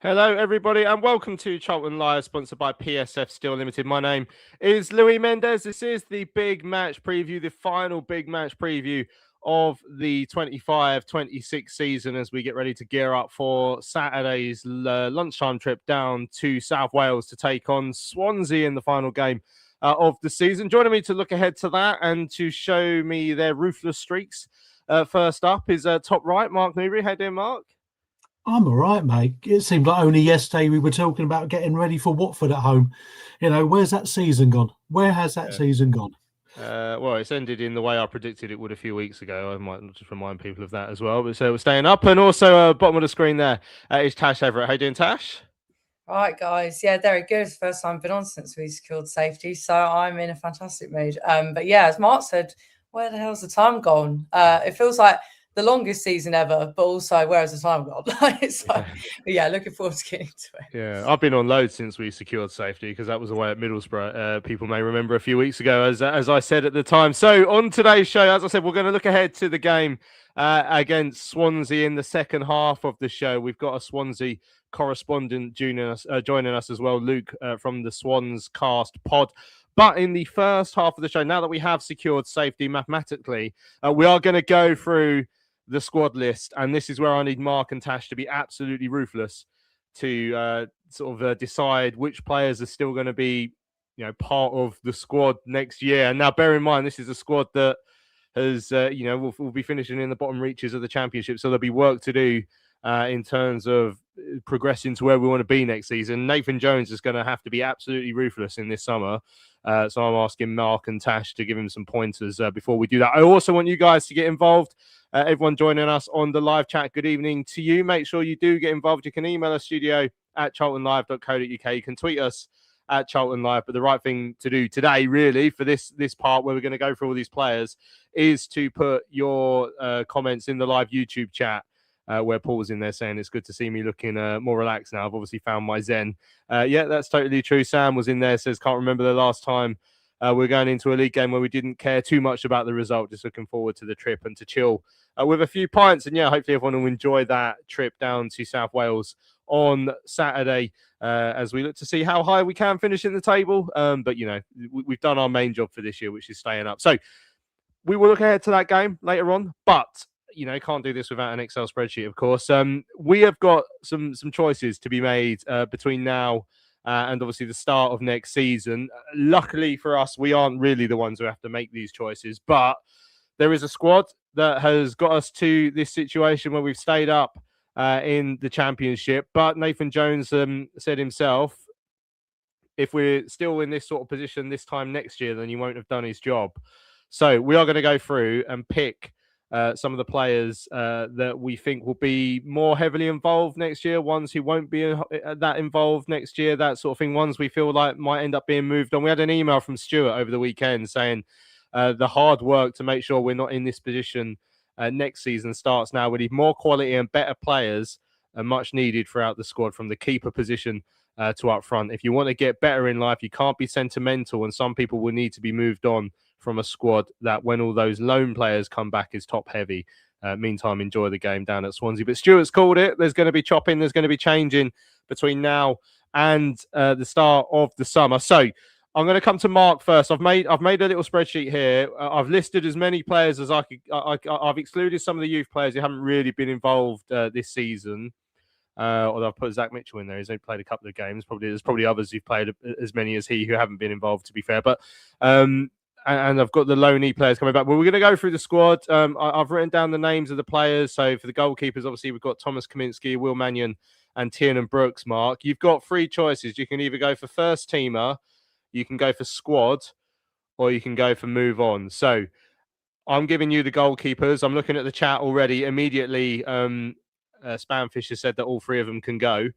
Hello, everybody, and welcome to Charlton Live, sponsored by PSF Steel Limited. My name is Louis Mendez. This is the big match preview, the final big match preview of the 25-26 season as we get ready to gear up for Saturday's lunchtime trip down to South Wales to take on Swansea in the final game of the season. Joining me to look ahead to that and to show me their ruthless streaks, first up is top right, Mark Newbury. How you doing, Mark? I'm all right, mate. It seemed like only yesterday we were talking about getting ready for Watford at home. Where's that season gone? Where has that season gone? Well, it's ended in the way I predicted it would a few weeks ago. I might just remind people of that as well. But so we're staying up. And also, bottom of the screen there is Tash Everett. How you doing, Tash? All right, guys. Yeah, very good. It's the first time I've been on since we secured safety. So I'm in a fantastic mood. But yeah, as Mark said, where the hell's the time gone? It feels like the longest season ever, but also where has the time gone? Yeah, looking forward to getting to it. Yeah, I've been on loads since we secured safety because that was away at Middlesbrough. People may remember a few weeks ago, as I said at the time. So on today's show, as I said, we're going to look ahead to the game against Swansea in the second half of the show. We've got a Swansea correspondent joining us as well, Luke from the Swans Cast pod. But in the first half of the show, now that we have secured safety mathematically, we are going to go through the squad list, and this is where I need Mark and Tash to be absolutely ruthless to decide which players are still going to be, part of the squad next year. And now, bear in mind, this is a squad that has, will be finishing in the bottom reaches of the Championship, so there'll be work to do in terms of progressing to where we want to be next season. Nathan Jones is going to have to be absolutely ruthless in this summer. So I'm asking Mark and Tash to give him some pointers before we do that. I also want you guys to get involved. Everyone joining us on the live chat, good evening to you. Make sure you do get involved. You can email us studio@charltonlive.co.uk. You can tweet us at Charlton Live. But the right thing to do today, really, for this part where we're going to go through all these players, is to put your comments in the live YouTube chat. Where Paul's in there saying it's good to see me looking more relaxed now. I've obviously found my zen. Yeah, that's totally true. Sam was in there, says, can't remember the last time we're going into a league game where we didn't care too much about the result, just looking forward to the trip and to chill with a few pints. And yeah, hopefully everyone will enjoy that trip down to South Wales on Saturday as we look to see how high we can finish in the table. But, we've done our main job for this year, which is staying up. So we will look ahead to that game later on, but can't do this without an Excel spreadsheet, of course. We have got some choices to be made between now and obviously the start of next season. Luckily for us, we aren't really the ones who have to make these choices, but there is a squad that has got us to this situation where we've stayed up in the Championship. But Nathan Jones said himself, if we're still in this sort of position this time next year, then he won't have done his job. So we are going to go through and pick some of the players that we think will be more heavily involved next year, ones who won't be that involved next year, that sort of thing, ones we feel like might end up being moved on. We had an email from Stuart over the weekend saying the hard work to make sure we're not in this position next season starts now. We need more quality and better players and much needed throughout the squad, from the keeper position to up front. If you want to get better in life, you can't be sentimental, and some people will need to be moved on from a squad that, when all those loan players come back, is top heavy. Meantime, enjoy the game down at Swansea. But Stuart's called it. There's going to be chopping. There's going to be changing between now and the start of the summer. So I'm going to come to Mark first. I've made a little spreadsheet here. I've listed as many players as I could. I've excluded some of the youth players who haven't really been involved this season. Although I've put Zach Mitchell in there. He's only played a couple of games. There's probably others who've played as many as he who haven't been involved, to be fair. But and I've got the loanee players coming back. Well, we're going to go through the squad. I've written down the names of the players. So for the goalkeepers, obviously, we've got Thomas Kaminski, Will Mannion, and Tiernan Brooks, Mark. You've got three choices. You can either go for first teamer, you can go for squad, or you can go for move on. So I'm giving you the goalkeepers. I'm looking at the chat already. Immediately, Spamfisher said that all three of them can go.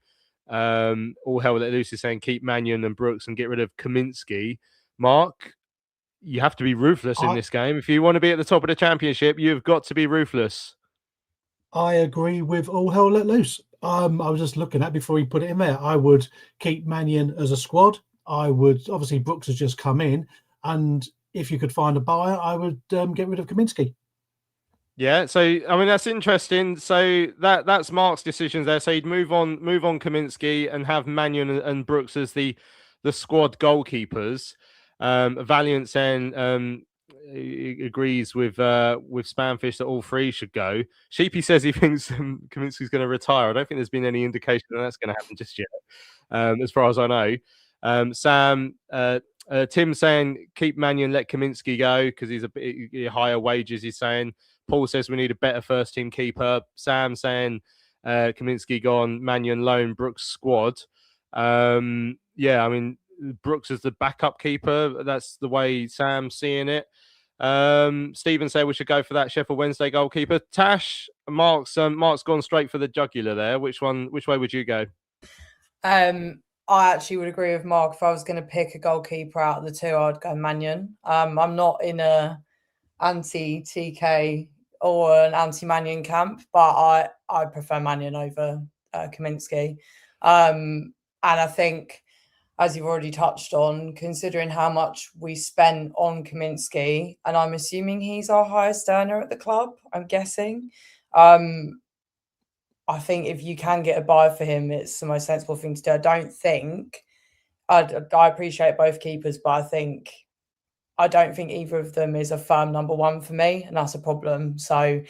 All hell let loose is saying keep Mannion and Brooks and get rid of Kaminski. Mark, you have to be ruthless in this game. If you want to be at the top of the Championship, you've got to be ruthless. I agree with all hell let loose. I was just looking at before he put it in there. I would keep Mannion as a squad. I would, obviously, Brooks has just come in, and if you could find a buyer, I would get rid of Kaminski. Yeah, so I mean that's interesting. So that's Mark's decisions there. So he'd move on Kaminsky and have Mannion and Brooks as the squad goalkeepers. Valiant then he agrees with Spamfish that all three should go. Sheepy says he thinks Kaminsky's going to retire. I don't think there's been any indication that that's going to happen just yet, as far as I know. Sam, Tim saying keep Mannion, let Kaminsky go because he's a bit higher wages. He's saying. Paul says we need a better first team keeper. Sam saying Kaminsky gone, Mannion loan, Brooks squad. Yeah, I mean Brooks is the backup keeper. That's the way Sam's seeing it. Stephen said we should go for that Sheffield Wednesday goalkeeper. Tash, Mark's gone straight for the jugular there. Which way would you go? I actually would agree with Mark. If I was going to pick a goalkeeper out of the two, I'd go Mannion. I'm not in a anti-TK or an anti-Mannion camp, but I prefer Mannion over Kaminsky. And I think, as you've already touched on, considering how much we spent on Kaminsky, and I'm assuming he's our highest earner at the club, I'm guessing. I think if you can get a buy for him, it's the most sensible thing to do. I don't think I appreciate both keepers, but I don't think either of them is a firm number one for me, and that's a problem. So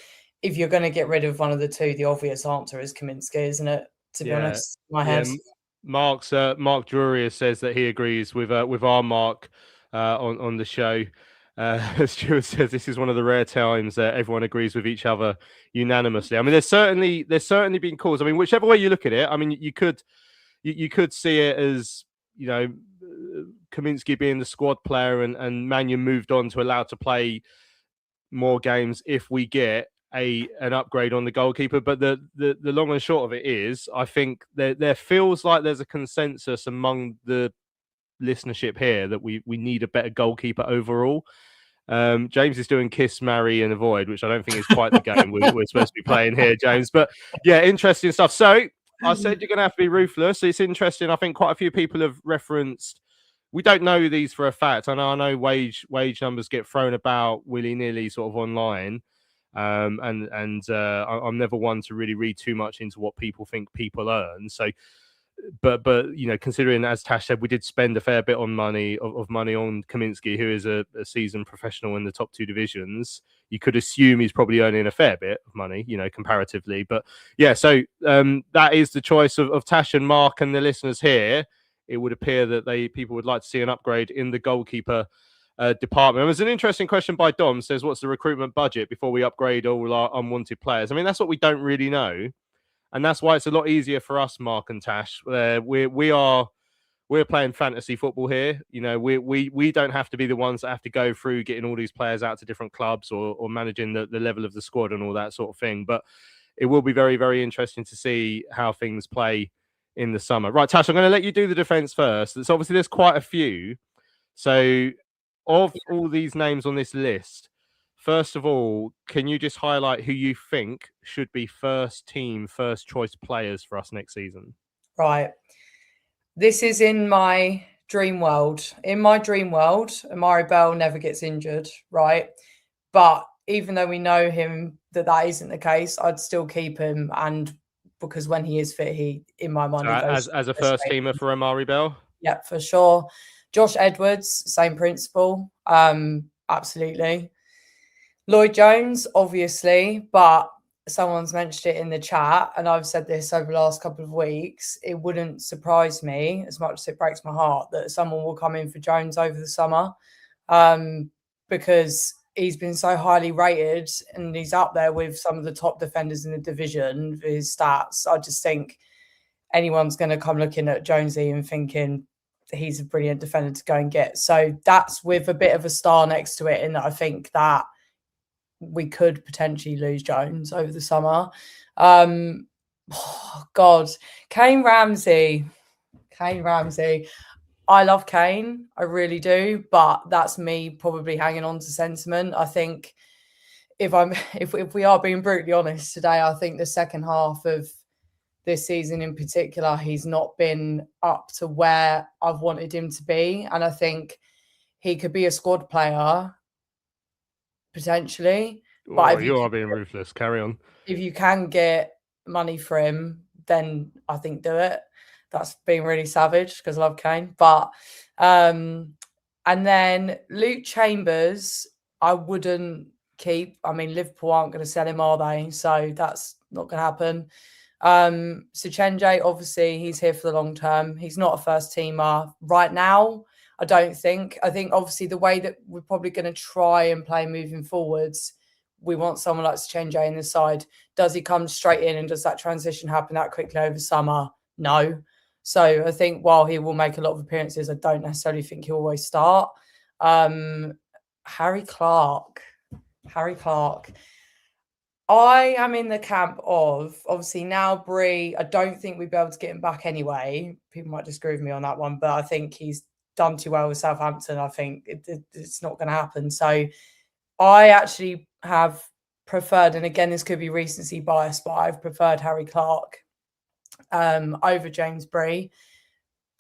if you're going to get rid of one of the two, the obvious answer is Kaminsky, isn't it? To be honest, in my head. Mark Drury says that he agrees with our Mark on the show. Stuart says this is one of the rare times that everyone agrees with each other unanimously. I mean, there's certainly been calls. I mean, whichever way you look at it, I mean, you could see it as, you know, Kaminsky being the squad player and Mannion moved on to allow to play more games if we get an upgrade on the goalkeeper. But the long and short of it is, I think there feels like there's a consensus among the listenership here that we need a better goalkeeper overall. James is doing kiss, marry, and avoid, which I don't think is quite the game we're supposed to be playing here, James. But yeah, interesting stuff. So I said you're going to have to be ruthless. It's interesting. I think quite a few people have referenced. We don't know these for a fact. I know wage numbers get thrown about willy-nilly sort of online. I'm never one to really read too much into what people think people earn. So, but you know, considering, as Tash said, we did spend a fair bit on money on Kaminsky, who is a seasoned professional in the top two divisions. You could assume he's probably earning a fair bit of money, you know, comparatively. But yeah, so that is the choice of Tash and Mark and the listeners here. It would appear that people would like to see an upgrade in the goalkeeper department. There's an interesting question by Dom. Says, what's the recruitment budget before we upgrade all our unwanted players? I mean, that's what we don't really know, and that's why it's a lot easier for us, Mark and Tash. We're playing fantasy football here. You know, we don't have to be the ones that have to go through getting all these players out to different clubs or managing the level of the squad and all that sort of thing. But it will be very, very interesting to see how things play in the summer. Right, Tash, I'm going to let you do the defence first. It's obviously there's quite a few. So of all these names on this list, first of all, can you just highlight who you think should be first team, first choice players for us next season? Right. This is in my dream world. In my dream world, Amari Bell never gets injured, right? But even though we know him that isn't the case, I'd still keep him. And because when he is fit, he, in my mind, so as a first teamer for Amari Bell? Yeah, for sure. Josh Edwards, same principle. Absolutely. Lloyd Jones, obviously, but someone's mentioned it in the chat, and I've said this over the last couple of weeks. It wouldn't surprise me, as much as it breaks my heart, that someone will come in for Jones over the summer, because he's been so highly rated and he's up there with some of the top defenders in the division for his stats. I just think anyone's going to come looking at Jonesy and thinking he's a brilliant defender to go and get. So that's with a bit of a star next to it, in that I think that we could potentially lose Jones over the summer. Oh God, Kane Ramsey. I love Kane, I really do, but that's me probably hanging on to sentiment. I think if we are being brutally honest today, I think the second half of this season in particular, he's not been up to where I've wanted him to be. And I think he could be a squad player, potentially. But Oh, you are being ruthless. Carry on. if you can get money for him, then I think do it. That's being really savage because I love Kane. But and then Luke Chambers, I wouldn't keep. I mean, Liverpool aren't going to sell him, are they? So that's not going to happen. So Chenjay, obviously, he's here for the long term. He's not a first teamer right now. I don't think. I think obviously the way that we're probably going to try and play moving forwards, we want someone like Chenjay in the side. Does he come straight in and does that transition happen that quickly over summer? No. So I think while he will make a lot of appearances, I don't necessarily think he'll always start. Harry Clark. I am in the camp of, obviously now Bree, I don't think we'd be able to get him back anyway. People might disagree with me on that one, but I think he's done too well with Southampton. I think it's not going to happen. So I actually have preferred, and again, this could be recency bias, but I've preferred Harry Clark over James Bree.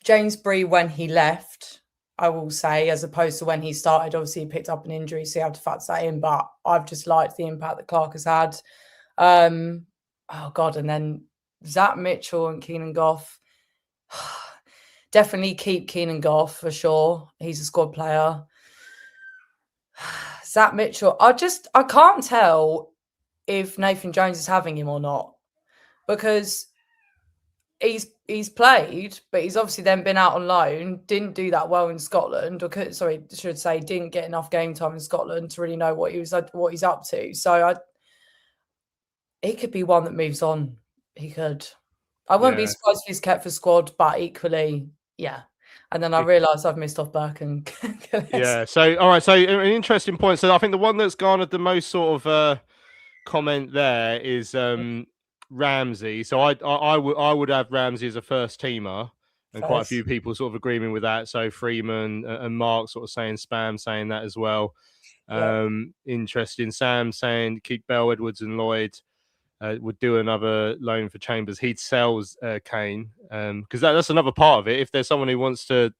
James Bree, when he left, I will say, as opposed to when he started, obviously he picked up an injury, so you have to factor that in. But I've just liked the impact that Clark has had. Oh God, and then Zach Mitchell and Keenan Goff. Definitely keep Keenan Goff for sure. He's a squad player. Zach Mitchell, I can't tell if Nathan Jones is having him or not, because he's played, but he's obviously then been out on loan, didn't do that well in Scotland, didn't get enough game time in Scotland to really know what he's up to. So he could be one that moves on. He could. I wouldn't be surprised if he's kept for squad, but equally, yeah. And then I realised I've missed off Burke and yeah. So all right. So an interesting point. So I think the one that's garnered the most sort of comment there is Ramsey. So I would have Ramsey as a first teamer, and quite a few people sort of agreeing with that. So Freeman and Mark sort of saying that as well. Interesting. Sam saying keep Bell, Edwards, and Lloyd. Would do another loan for Chambers. He'd sell Kane because that's another part of it. If there's someone who wants to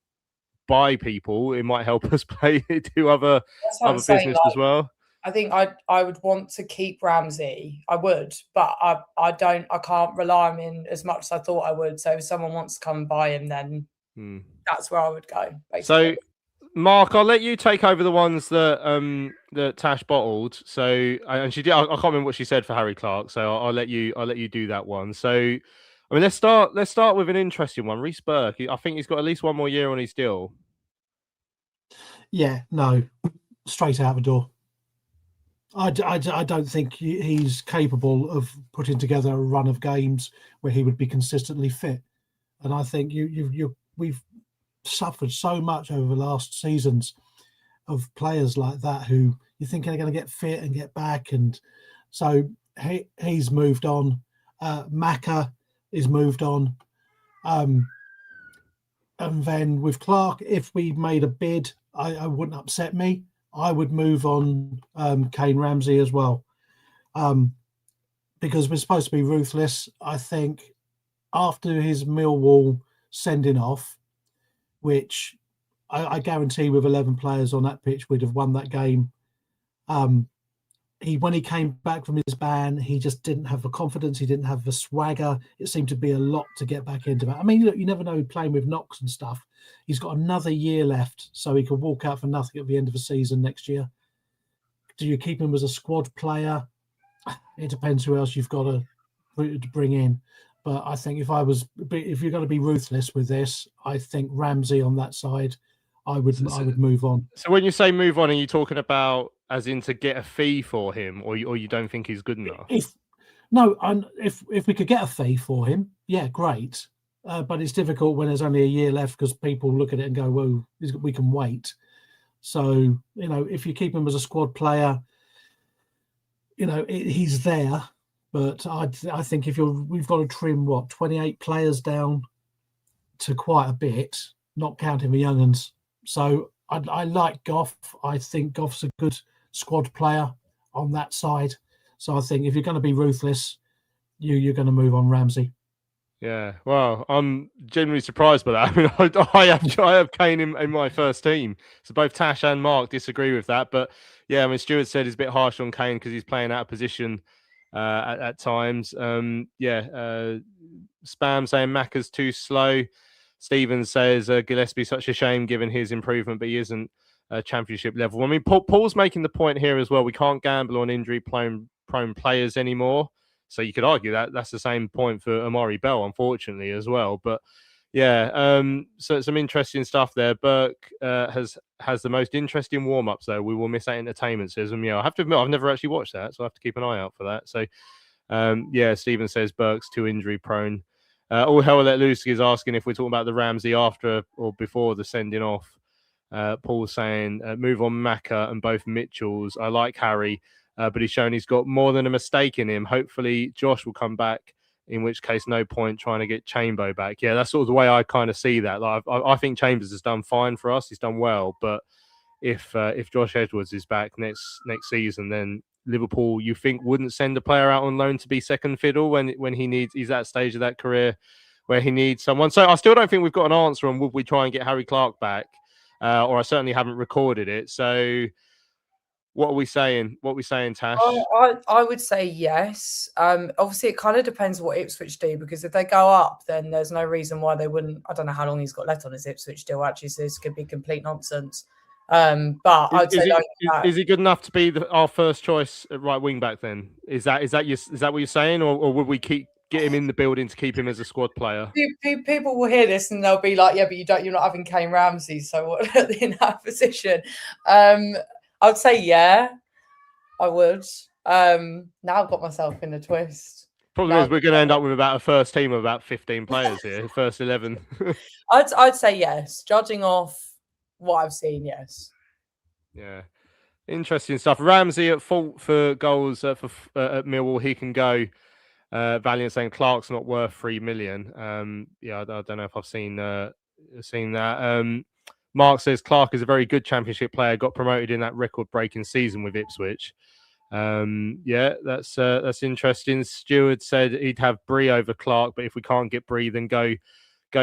buy people, it might help us do other business as well. I think I would want to keep Ramsey. I would, but I can't rely on him as much as I thought I would. So if someone wants to come and buy him, then that's where I would go. Basically. So Mark, I'll let you take over the ones that that Tash bottled. So and she did. I can't remember what she said for Harry Clark. So I'll let you do that one. So I mean, let's start with an interesting one. Reece Burke. I think he's got at least one more year on his deal. Yeah, no, straight out the door. I don't think he's capable of putting together a run of games where he would be consistently fit. And I think we've suffered so much over the last seasons of players like that who you think are going to get fit and get back, and so he's moved on. Maka is moved on, and then with Clark, if we made a bid, I wouldn't upset me. I would move on Kane Ramsey as well, because we're supposed to be ruthless. I think after his Millwall sending off, which I guarantee with 11 players on that pitch, we'd have won that game. When he came back from his ban, he just didn't have the confidence. He didn't have the swagger. It seemed to be a lot to get back into that. I mean, look, you never know, playing with knocks and stuff. He's got another year left, so he could walk out for nothing at the end of the season next year. Do you keep him as a squad player? It depends who else you've got to bring in. But I think if you're going to be ruthless with this, I think Ramsey on that side, I would move on. So when you say move on, are you talking about as in to get a fee for him, or you don't think he's good enough? If we could get a fee for him, yeah, great. But it's difficult when there's only a year left because people look at it and go, well, we can wait. So, if you keep him as a squad player, he's there. But I think we've got to trim 28 players down to quite a bit, not counting the young uns. So I like Goff. I think Goff's a good squad player on that side. So I think if you're going to be ruthless, you're going to move on Ramsey. Yeah, well, I'm genuinely surprised by that. I mean, I have Kane in my first team, so both Tash and Mark disagree with that. But Yeah, I mean, Stuart said he's a bit harsh on Kane because he's playing out of position at times. Spam saying Macca's too slow. Stephen says Gillespie's such a shame given his improvement, but he isn't championship level. I mean, Paul's making the point here as well. We can't gamble on injury-prone players anymore. So you could argue that that's the same point for Amari Bell, unfortunately, as well. But yeah, so some interesting stuff there. Burke has the most interesting warm-ups, though. We will miss that entertainment, says Emil. I have to admit, I've never actually watched that, so I have to keep an eye out for that. So, Stephen says Burke's too injury-prone. All Hell Let Loose is asking if we're talking about the Ramsey after or before the sending off. Paul's saying, move on Macca and both Mitchells. I like Harry, but he's shown he's got more than a mistake in him. Hopefully, Josh will come back, in which case, no point trying to get Chambo back. Yeah, that's sort of the way I kind of see that. Like, I think Chambers has done fine for us. He's done well. But if Josh Edwards is back next season, then Liverpool, you think, wouldn't send a player out on loan to be second fiddle when he's at that stage of that career where he needs someone. So I still don't think we've got an answer on would we try and get Harry Clarke back, or I certainly haven't recorded it. So what are we saying? What are we saying, Tash? I would say yes. Obviously, it kind of depends what Ipswich do, because if they go up, then there's no reason why they wouldn't. I don't know how long he's got left on his Ipswich deal, actually, so this could be complete nonsense. But I'd say is he good enough to be our first choice at right wing back? Then is that what you're saying, or would we get him in the building to keep him as a squad player? People will hear this and they'll be like, "Yeah, but you're not having Kane Ramsey, so what in that position?" I would say yeah, I would. Now I've got myself in a twist. Problem is, we're going to end up with about a first team of about 15 players here, first 11. I'd say yes, judging off what I've seen, yes. Yeah, interesting stuff. Ramsey at fault for goals at Millwall. He can go. Valiant saying Clark's not worth 3 million. I don't know if I've seen that. Mark says Clark is a very good Championship player. Got promoted in that record-breaking season with Ipswich. That's interesting. Stewart said he'd have Bree over Clark, but if we can't get Bree, then go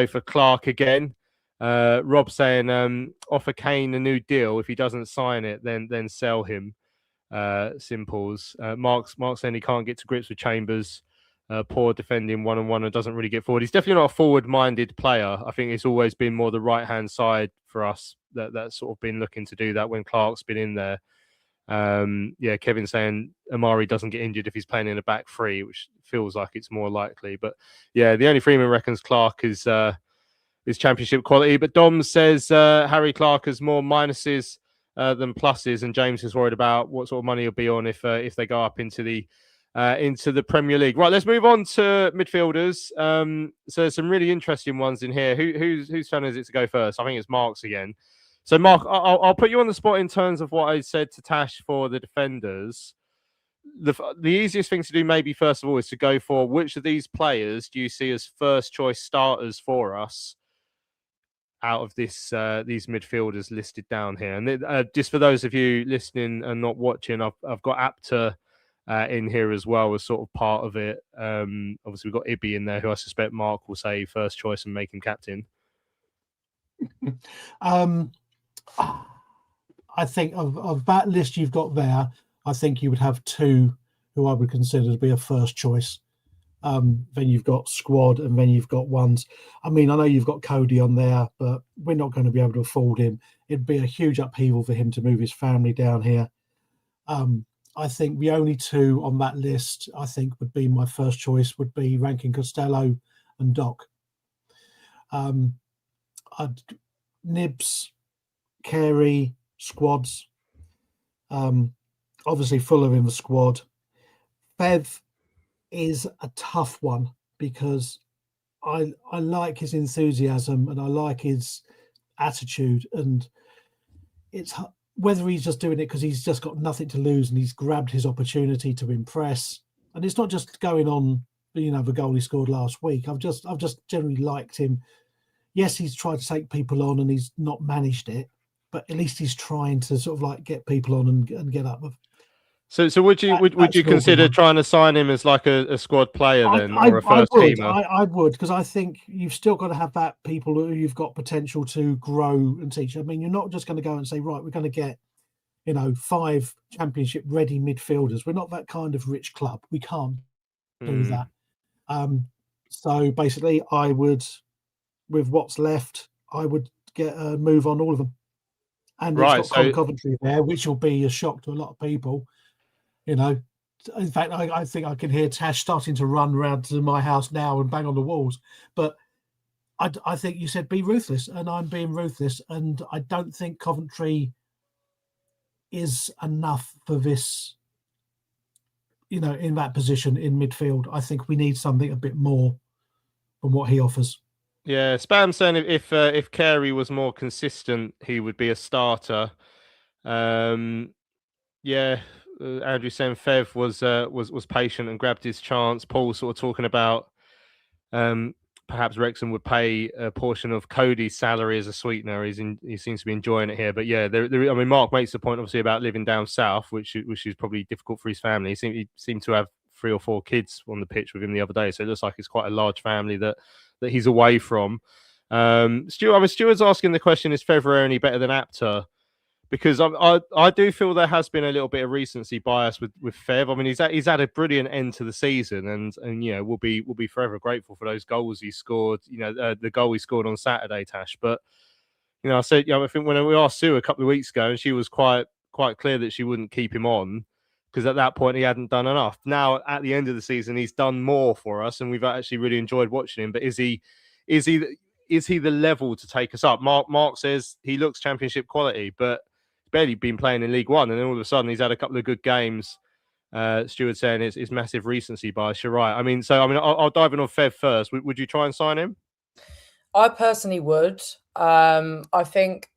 for Clark again. Rob saying offer Kane a new deal. If he doesn't sign it, then sell him. Simples. Mark saying he can't get to grips with Chambers. Poor defending one-on-one and doesn't really get forward. He's definitely not a forward-minded player. I think it's always been more the right-hand side for us that's sort of been looking to do that when Clark's been in there. Kevin saying Amari doesn't get injured if he's playing in a back three, which feels like it's more likely. But yeah, the only Freeman reckons Clark is Championship quality. But Dom says Harry Clark has more minuses than pluses, and James is worried about what sort of money he'll be on if they go up into the Premier League. Right, let's move on to midfielders. So there's some really interesting ones in here. Whose turn is it to go first? I think it's Mark's again. So Mark, I'll put you on the spot in terms of what I said to Tash for the defenders. The easiest thing to do, maybe first of all, is to go for which of these players do you see as first choice starters for us out of these midfielders listed down here. And just for those of you listening and not watching, I've got Apter in here as well as sort of part of it. Obviously, we've got Ibby in there, who I suspect Mark will say first choice and make him captain. I think of that list you've got there, I think you would have two who I would consider to be a first choice. Then you've got squad, and then you've got ones. I mean, I know you've got Cody on there, but we're not going to be able to afford him. It'd be a huge upheaval for him to move his family down here. I think the only two on that list, I think, would be my first choice would be Rankin Costello and Doc. Nibs, Carey, squads. Obviously, Fuller in the squad. Bev is a tough one because I like his enthusiasm and I like his attitude, and it's whether he's just doing it because he's just got nothing to lose and he's grabbed his opportunity to impress. And it's not just going on, the goal he scored last week. I've just generally liked him. Yes, he's tried to take people on and he's not managed it, but at least he's trying to sort of like get people on and get up. So would you consider trying to sign him as like a squad player then, or a first teamer? I would, because I think you've still got to have that people who you've got potential to grow and teach. I mean, you're not just going to go and say, right, we're going to get 5 championship ready midfielders. We're not that kind of rich club. We can't do that. So basically, I would, with what's left, I would get a move on all of them. And Right, it's got Colin Coventry there, which will be a shock to a lot of people. In fact, I think I can hear Tash starting to run around to my house now and bang on the walls. But I think you said be ruthless, and I'm being ruthless. And I don't think Coventry is enough for this, in that position in midfield. I think we need something a bit more than what he offers. Yeah, Spam saying if Carey was more consistent, he would be a starter. Andrew saying Fev was patient and grabbed his chance. Paul sort of talking about perhaps Wrexham would pay a portion of Cody's salary as a sweetener. He seems to be enjoying it here. But yeah, Mark makes the point obviously about living down south, which is probably difficult for his family. He seemed to have 3 or 4 kids on the pitch with him the other day, so it looks like it's quite a large family that he's away from. Stuart's asking the question: is February better than Apter? Because I do feel there has been a little bit of recency bias with Fev. I mean, he's had a brilliant end to the season, and we'll be forever grateful for those goals he scored. The goal he scored on Saturday, Tash. But I said, I think when we asked Sue a couple of weeks ago, and she was quite clear that she wouldn't keep him on because at that point he hadn't done enough. Now at the end of the season, he's done more for us, and we've actually really enjoyed watching him. But is he the level to take us up? Mark says he looks championship quality, but barely been playing in League One, and then all of a sudden he's had a couple of good games. Stuart saying it's massive recency bias. You're right. I'll dive in on Fev first. Would you try and sign him? I personally would. I think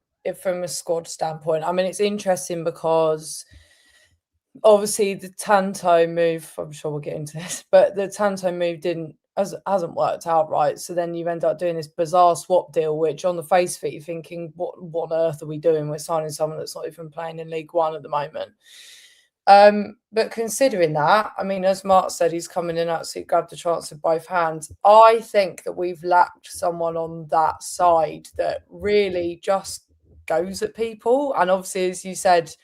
from a squad standpoint, it's interesting because obviously the Tanto move, I'm sure we'll get into this, but the Tanto move hasn't worked out right. So then you end up doing this bizarre swap deal, which on the face of it, you're thinking, what on earth are we doing? We're signing someone that's not even playing in League One at the moment. But considering that, as Mark said, he's coming in absolutely grabbed the chance with both hands. I think that we've lacked someone on that side that really just goes at people. And obviously, as you said,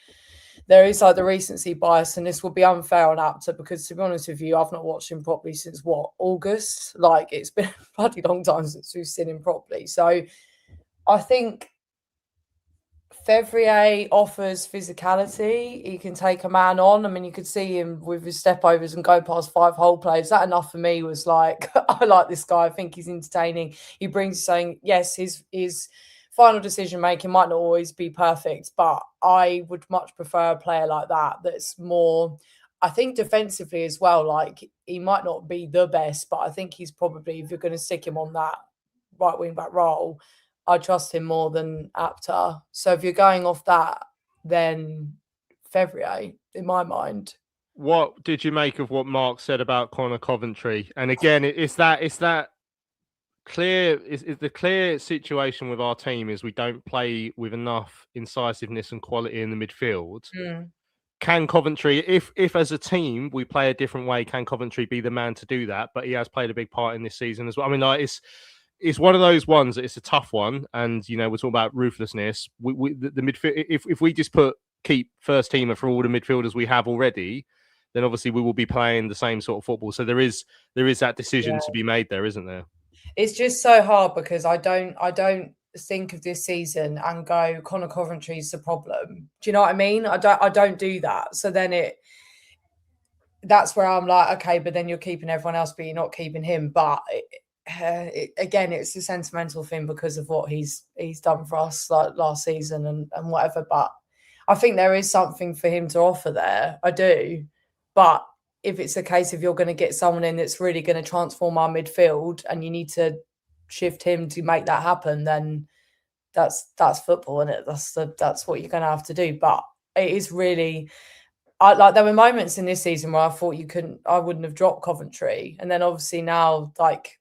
there is the recency bias, and this will be unfair on Apter because, to be honest with you, I've not watched him properly since August. It's been a bloody long time since we've seen him properly. So I think Fevrier offers physicality. He can take a man on. You could see him with his step overs and go past 5 whole players. That enough for me was I like this guy. I think he's entertaining. He brings saying, yes, his final decision making might not always be perfect, but I would much prefer a player like that that's more, I think, defensively as well. He might not be the best, but I think he's probably, if you're going to stick him on that right wing back role, I trust him more than Apter. So if you're going off that, then Fevrier, in my mind. What did you make of what Mark said about Conor Coventry? And again, it's that clear is the clear situation with our team is we don't play with enough incisiveness and quality in the midfield. Can Coventry, if as a team we play a different way, can Coventry be the man to do that? But he has played a big part in this season as well. It's one of those ones that it's a tough one, and we're talking about ruthlessness. The midfield, if we just keep first teamer for all the midfielders we have already, then obviously we will be playing the same sort of football. So there is that decision to be made there, isn't there? It's just so hard because I don't think of this season and go, Conor Coventry's the problem. Do you know what I mean? I don't do that. So then that's where I'm like, okay, but then you're keeping everyone else, but you're not keeping him. But again, it's a sentimental thing because of what he's done for us last season and whatever. But I think there is something for him to offer there. I do. But if it's a case of you're going to get someone in that's really going to transform our midfield and you need to shift him to make that happen, then that's football, isn't it? That's what you're going to have to do. But it is really, there were moments in this season where I thought I wouldn't have dropped Coventry. And then obviously now, like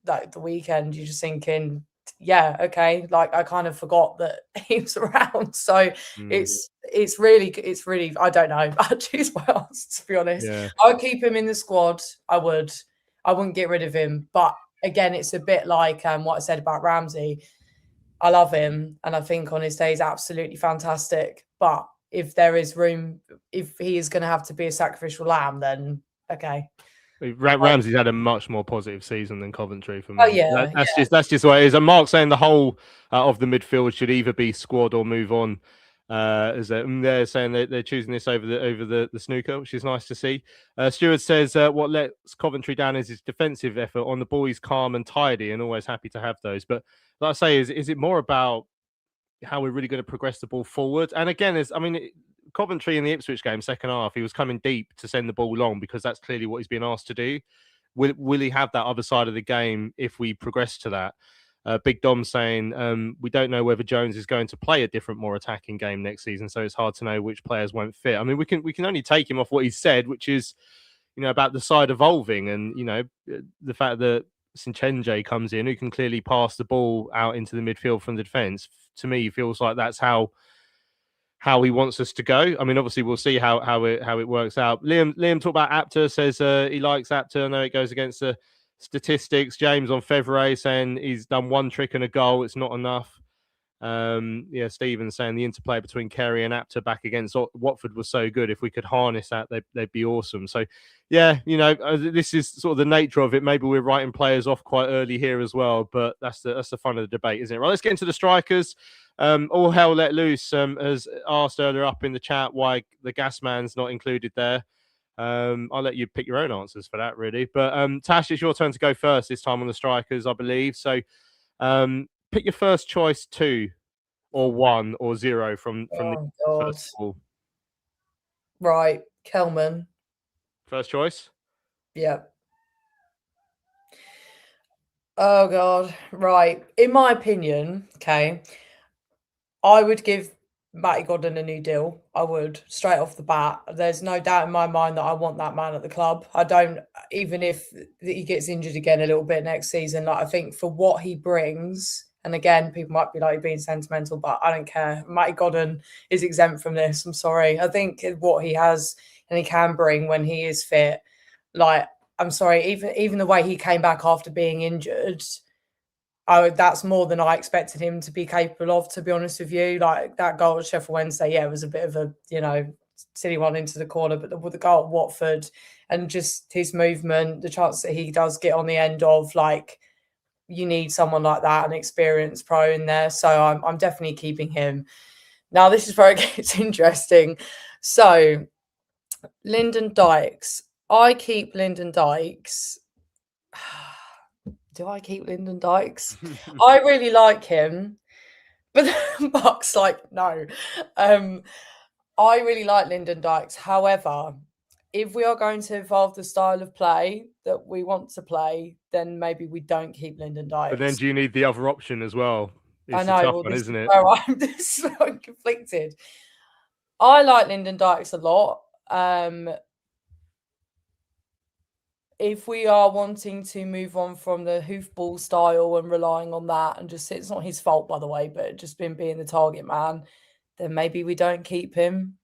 the weekend, you're just thinking, yeah, okay. I kind of forgot that he was around. So it's really, I don't know. I'd choose my answer, to be honest. Yeah. I would keep him in the squad. I wouldn't get rid of him. But again, it's a bit like what I said about Ramsey. I love him. And I think on his day he's absolutely fantastic. But if there is room, if he is going to have to be a sacrificial lamb, then okay. Ramsey's had a much more positive season than Coventry for me. Oh yeah, that's just what it is. And Mark's saying the whole of the midfield should either be squad or move on. They're saying they're choosing this over the snooker, which is nice to see. Stuart says what lets Coventry down is his defensive effort. On the ball, he's calm and tidy, and always happy to have those. But like I say, is it more about how we're really going to progress the ball forward? And again, Coventry in the Ipswich game, second half, he was coming deep to send the ball long because that's clearly what he's been asked to do. Will he have that other side of the game if we progress to that? Big Dom saying we don't know whether Jones is going to play a different, more attacking game next season, so it's hard to know which players won't fit. I mean, we can only take him off what he said, which is, about the side evolving, and the fact that Sinchenje comes in, who can clearly pass the ball out into the midfield from the defence. To me, feels like that's how he wants us to go. I mean, obviously, we'll see how it works out. Liam talked about Apter, says he likes Apter. I know it goes against the statistics. James on Fevrier saying he's done one trick and a goal. It's not enough. Stephen saying the interplay between Kerry and Apter back against Watford was so good. If we could harness that, they'd be awesome. So, this is sort of the nature of it. Maybe we're writing players off quite early here as well, but that's the fun of the debate, isn't it? Right, let's get into the strikers. All hell let loose has asked earlier up in the chat why the gas man's not included there. I'll let you pick your own answers for that, really. But Tash, it's your turn to go first this time on the strikers, I believe. So pick your first choice, 2 or 1 or 0 from the first ball. Right, Kelman. First choice? Yeah. Oh, God. Right. In my opinion, okay, I would give Matty Godden a new deal. I would, straight off the bat. There's no doubt in my mind that I want that man at the club. I don't, even if he gets injured again a little bit next season, I think for what he brings, and again, people might be like being sentimental, but I don't care. Matty Godden is exempt from this. I'm sorry. I think what he has and he can bring when he is fit, I'm sorry, even the way he came back after being injured, that's more than I expected him to be capable of, to be honest with you. Like that goal at Sheffield Wednesday, it was a bit of a, silly one into the corner, but the goal at Watford and just his movement, the chance that he does get on the end of, you need someone like that, an experienced pro in there. So I'm definitely keeping him. Now, this is where it gets interesting. So, Lyndon Dykes. I keep Lyndon Dykes. Do I keep Lyndon Dykes? I really like him. But Mark's like, no. I really like Lyndon Dykes. However, if we are going to evolve the style of play that we want to play, then maybe we don't keep Lyndon Dykes. But then do you need the other option as well? I know. A tough one, isn't it? This is where I'm conflicted. I like Lyndon Dykes a lot. If we are wanting to move on from the hoofball style and relying on that and just, it's not his fault, by the way, but just being the target man, then maybe we don't keep him.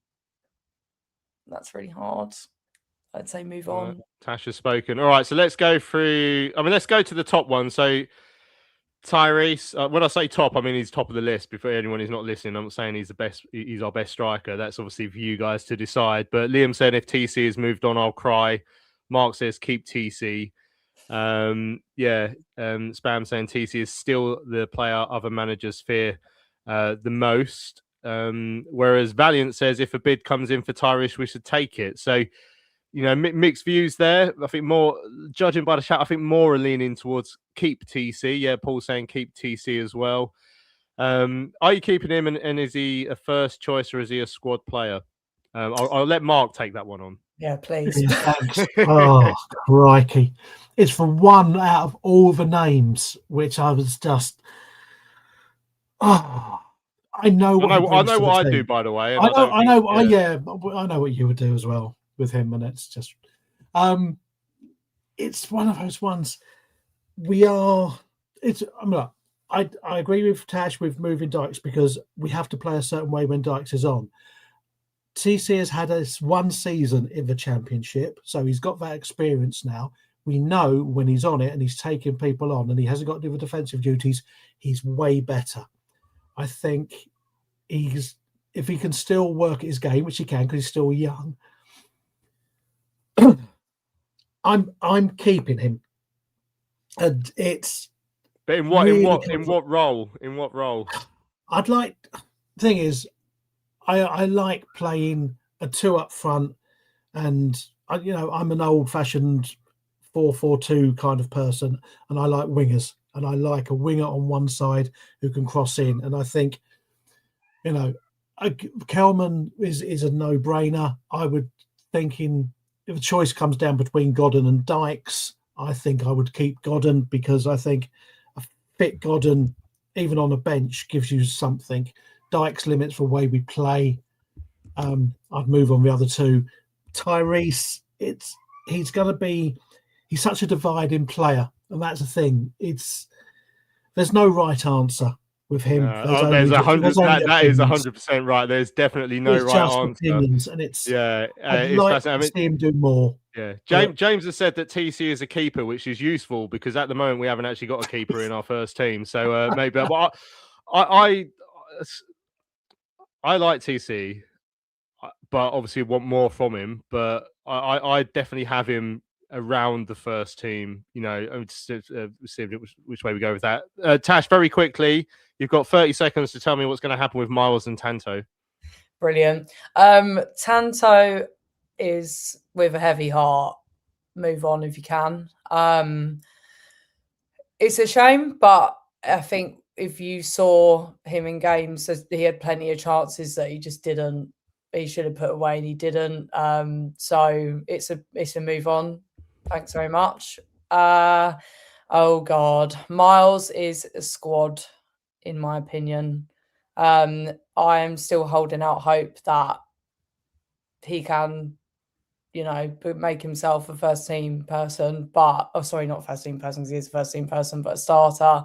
That's really hard. I'd say move on. Tash has spoken. All right, so let's go through. Let's go to the top one. So Tyrese, when I say top, I mean he's top of the list. Before anyone who's not listening, I'm not saying he's the best. He's our best striker. That's obviously for you guys to decide. But Liam said if TC has moved on, I'll cry. Mark says keep TC. Spam saying TC is still the player other managers fear the most. Whereas Valiant says if a bid comes in for Tyrese, we should take it. So, mixed views there. I think more, judging by the chat, I think more are leaning towards keep TC. Yeah, Paul saying keep TC as well. Are you keeping him and is he a first choice or is he a squad player? I'll let Mark take that one on. Yeah, please. Yeah, thanks. Oh, crikey. It's for one out of all the names, which I was just... I know what I do, by the way. I know what you would do as well with him, and it's just... it's one of those ones. I agree with Tash with moving Dykes because we have to play a certain way when Dykes is on. TC has had us one season in the Championship, so he's got that experience now. We know when he's on it and he's taking people on and he hasn't got to do the defensive duties, he's way better. I think he's if he can still work his game, which he can because he's still young, I'm keeping him. And it's But in what role? I'd like. Thing is, I like playing a 2 up front, and I'm an old-fashioned 4-4-2 kind of person, and I like wingers, and I like a winger on one side who can cross in. And I think, Kelman is a no-brainer. I would thinking if a choice comes down between Godden and Dykes, I think I would keep Godden, because I think a fit Godden, even on a bench, gives you something. Dykes limits the way we play. I'd move on the other two. Tyrese, he's such a dividing player, and that's the thing. There's no right answer with him. There's 100. That is 100% right. There's definitely no right answer. Opinions, and it's I'd it's like to see him do more. Yeah, James has said that TC is a keeper, which is useful because at the moment we haven't actually got a keeper in our first team. So maybe, but I like TC, but obviously want more from him. But I definitely have him around the first team. See which way we go with that. Tash, very quickly, you've got 30 seconds to tell me what's going to happen with Miles and Tanto. Brilliant. Tanto is with a heavy heart. Move on if you can. It's a shame, but I think if you saw him in games, he had plenty of chances that he just didn't. He should have put away, and he didn't. So it's a move on. Thanks very much. Oh God, Miles is a squad, in my opinion. I am still holding out hope that he can, make himself a first team person. But not first team person, because he's a first team person, but a starter.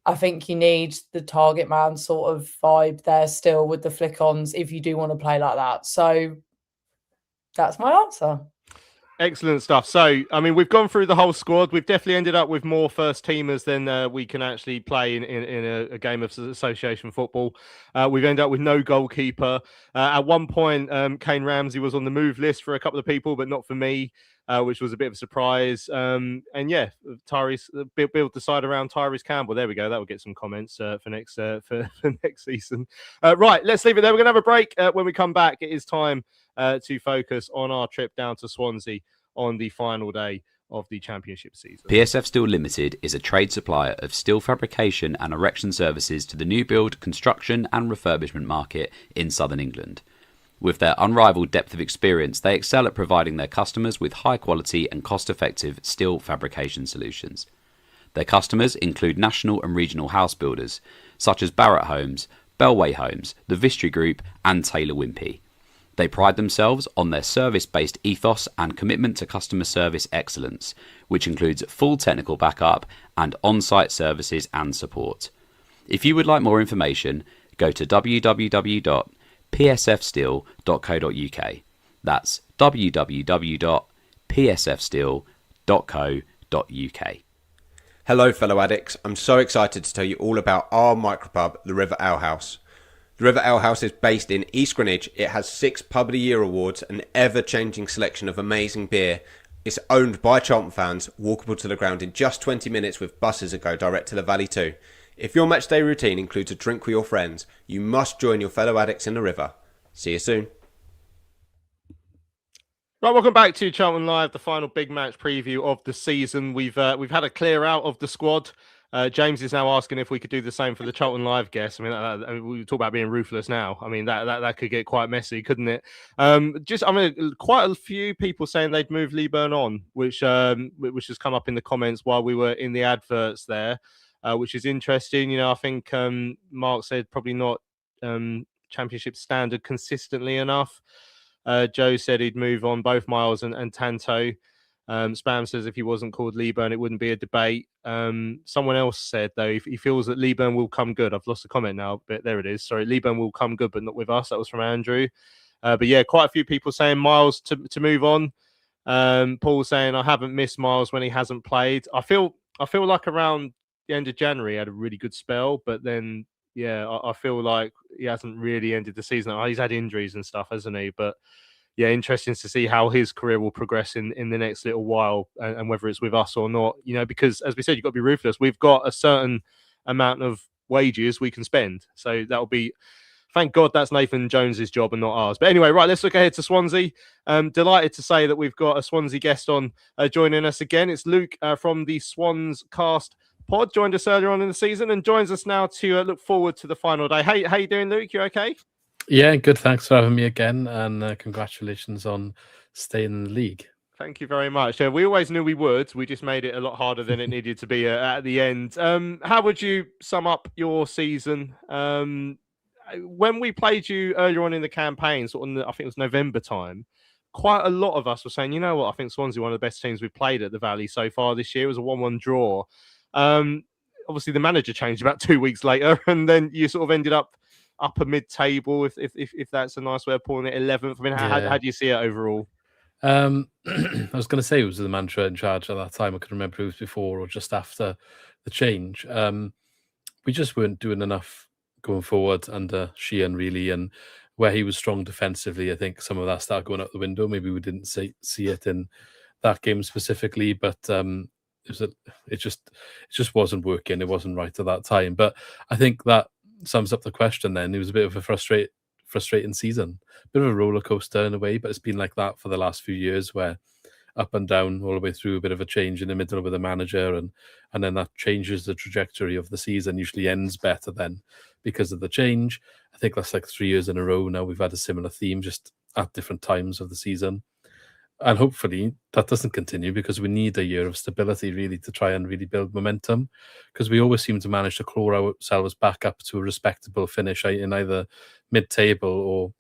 I think you need the target man sort of vibe there still with the flick-ons if you do want to play like that. So that's my answer. Excellent stuff. So, we've gone through the whole squad. We've definitely ended up with more first teamers than we can actually play in a game of association football. We've ended up with no goalkeeper. At one point, Kane Ramsey was on the move list for a couple of people, but not for me, which was a bit of a surprise. Tyrese, build the side around Tyrese Campbell. There we go. That will get some comments for next season. Right, let's leave it there. We're going to have a break. When we come back, it is time to focus on our trip down to Swansea on the final day of the Championship season. PSF Steel Limited is a trade supplier of steel fabrication and erection services to the new build, construction and refurbishment market in southern England. With their unrivaled depth of experience, they excel at providing their customers with high quality and cost-effective steel fabrication solutions. Their customers include national and regional house builders, such as Barratt Homes, Bellway Homes, the Vistry Group and Taylor Wimpey. They pride themselves on their service-based ethos and commitment to customer service excellence, which includes full technical backup and on-site services and support. If you would like more information, go to www.psfsteel.co.uk. That's www.psfsteel.co.uk. Hello fellow addicts, I'm so excited to tell you all about our micropub, the River Ale House. The River Ale House is based in East Greenwich. It has 6 Pub of the Year awards, an ever-changing selection of amazing beer. It's owned by Charlton fans, walkable to the ground in just 20 minutes with buses that go direct to the Valley too. If your matchday routine includes a drink with your friends, you must join your fellow addicts in the river. See you soon. Right, welcome back to Charlton Live, the final big match preview of the season. We've had a clear out of the squad. James is now asking if we could do the same for the Charlton Live guests. We talk about being ruthless now. That could get quite messy, couldn't it? Quite a few people saying they'd move Lee Byrne on, which has come up in the comments while we were in the adverts there, which is interesting. I think Mark said probably not Championship standard consistently enough. Joe said he'd move on both Miles and Tanto. Spam says if he wasn't called Lee Byrne, it wouldn't be a debate. Someone else said, though, if he feels that Lee Byrne will come good. I've lost the comment now, but there it is. Sorry, Lee Byrne will come good, but not with us. That was from Andrew. But yeah, quite a few people saying Miles to move on. Paul saying I haven't missed Miles when he hasn't played. I feel like around the end of January he had a really good spell, but then I feel like he hasn't really ended the season. He's had injuries and stuff, hasn't he? But yeah, interesting to see how his career will progress in the next little while, and whether it's with us or not. Because as we said, you've got to be ruthless. We've got a certain amount of wages we can spend, so that'll be. Thank God that's Nathan Jones's job and not ours. But anyway, right, let's look ahead to Swansea. Delighted to say that we've got a Swansea guest on joining us again. It's Luke from the Swans Cast pod. Joined us earlier on in the season and joins us now to look forward to the final day. Hey, how you doing, Luke? You okay? Yeah, good. Thanks for having me again, and congratulations on staying in the league. Thank you very much. We always knew we would. We just made it a lot harder than it needed to be at the end. How would you sum up your season? When we played you earlier on in the campaign, I think it was November time, quite a lot of us were saying, you know what, I think Swansea are one of the best teams we've played at the Valley so far this year. It was a 1-1 draw. Obviously, the manager changed about 2 weeks later, and then you sort of ended up upper mid-table, if that's a nice way of pulling it, 11th. I mean, how do you see it overall? I was going to say it was the manager in charge at that time. I couldn't remember if it was before or just after the change. We just weren't doing enough going forward under Sheehan, really, and where he was strong defensively, I think some of that started going out the window. Maybe we didn't see it in that game specifically, but it just wasn't working. It wasn't right at that time. But I think that sums up the question then. It was a bit of a frustrating season, bit of a roller coaster in a way, but it's been like that for the last few years, where up and down all the way through, a bit of a change in the middle with the manager, and then that changes the trajectory of the season, usually ends better then because of the change. I think that's like 3 years in a row now we've had a similar theme, just at different times of the season. And hopefully that doesn't continue, because we need a year of stability really to try and really build momentum, because we always seem to manage to claw ourselves back up to a respectable finish in either mid-table or,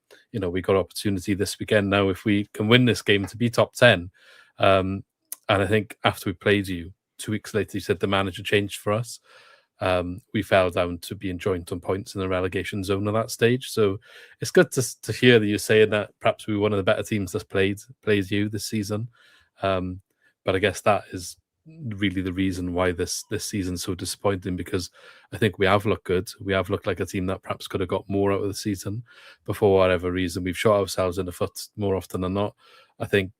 we got opportunity this weekend now if we can win this game to be top 10. And I think after we played you 2 weeks later, you said the manager changed for us. We fell down to being joint on points in the relegation zone at that stage. So it's good to hear that you're saying that perhaps we were one of the better teams that's plays you this season. But I guess that is really the reason why this season's so disappointing, because I think we have looked good. We have looked like a team that perhaps could have got more out of the season, but for whatever reason, we've shot ourselves in the foot more often than not. I think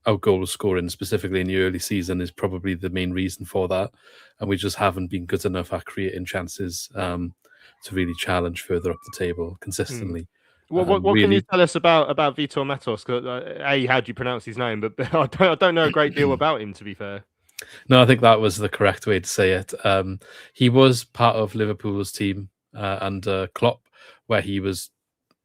our goal scoring, specifically in the early season, is probably the main reason for that. And we just haven't been good enough at creating chances to really challenge further up the table consistently. What really... can you tell us about Vitor Matos? How do you pronounce his name? But I don't know a great deal about him, to be fair. No, I think that was the correct way to say it. He was part of Liverpool's team under Klopp, where he was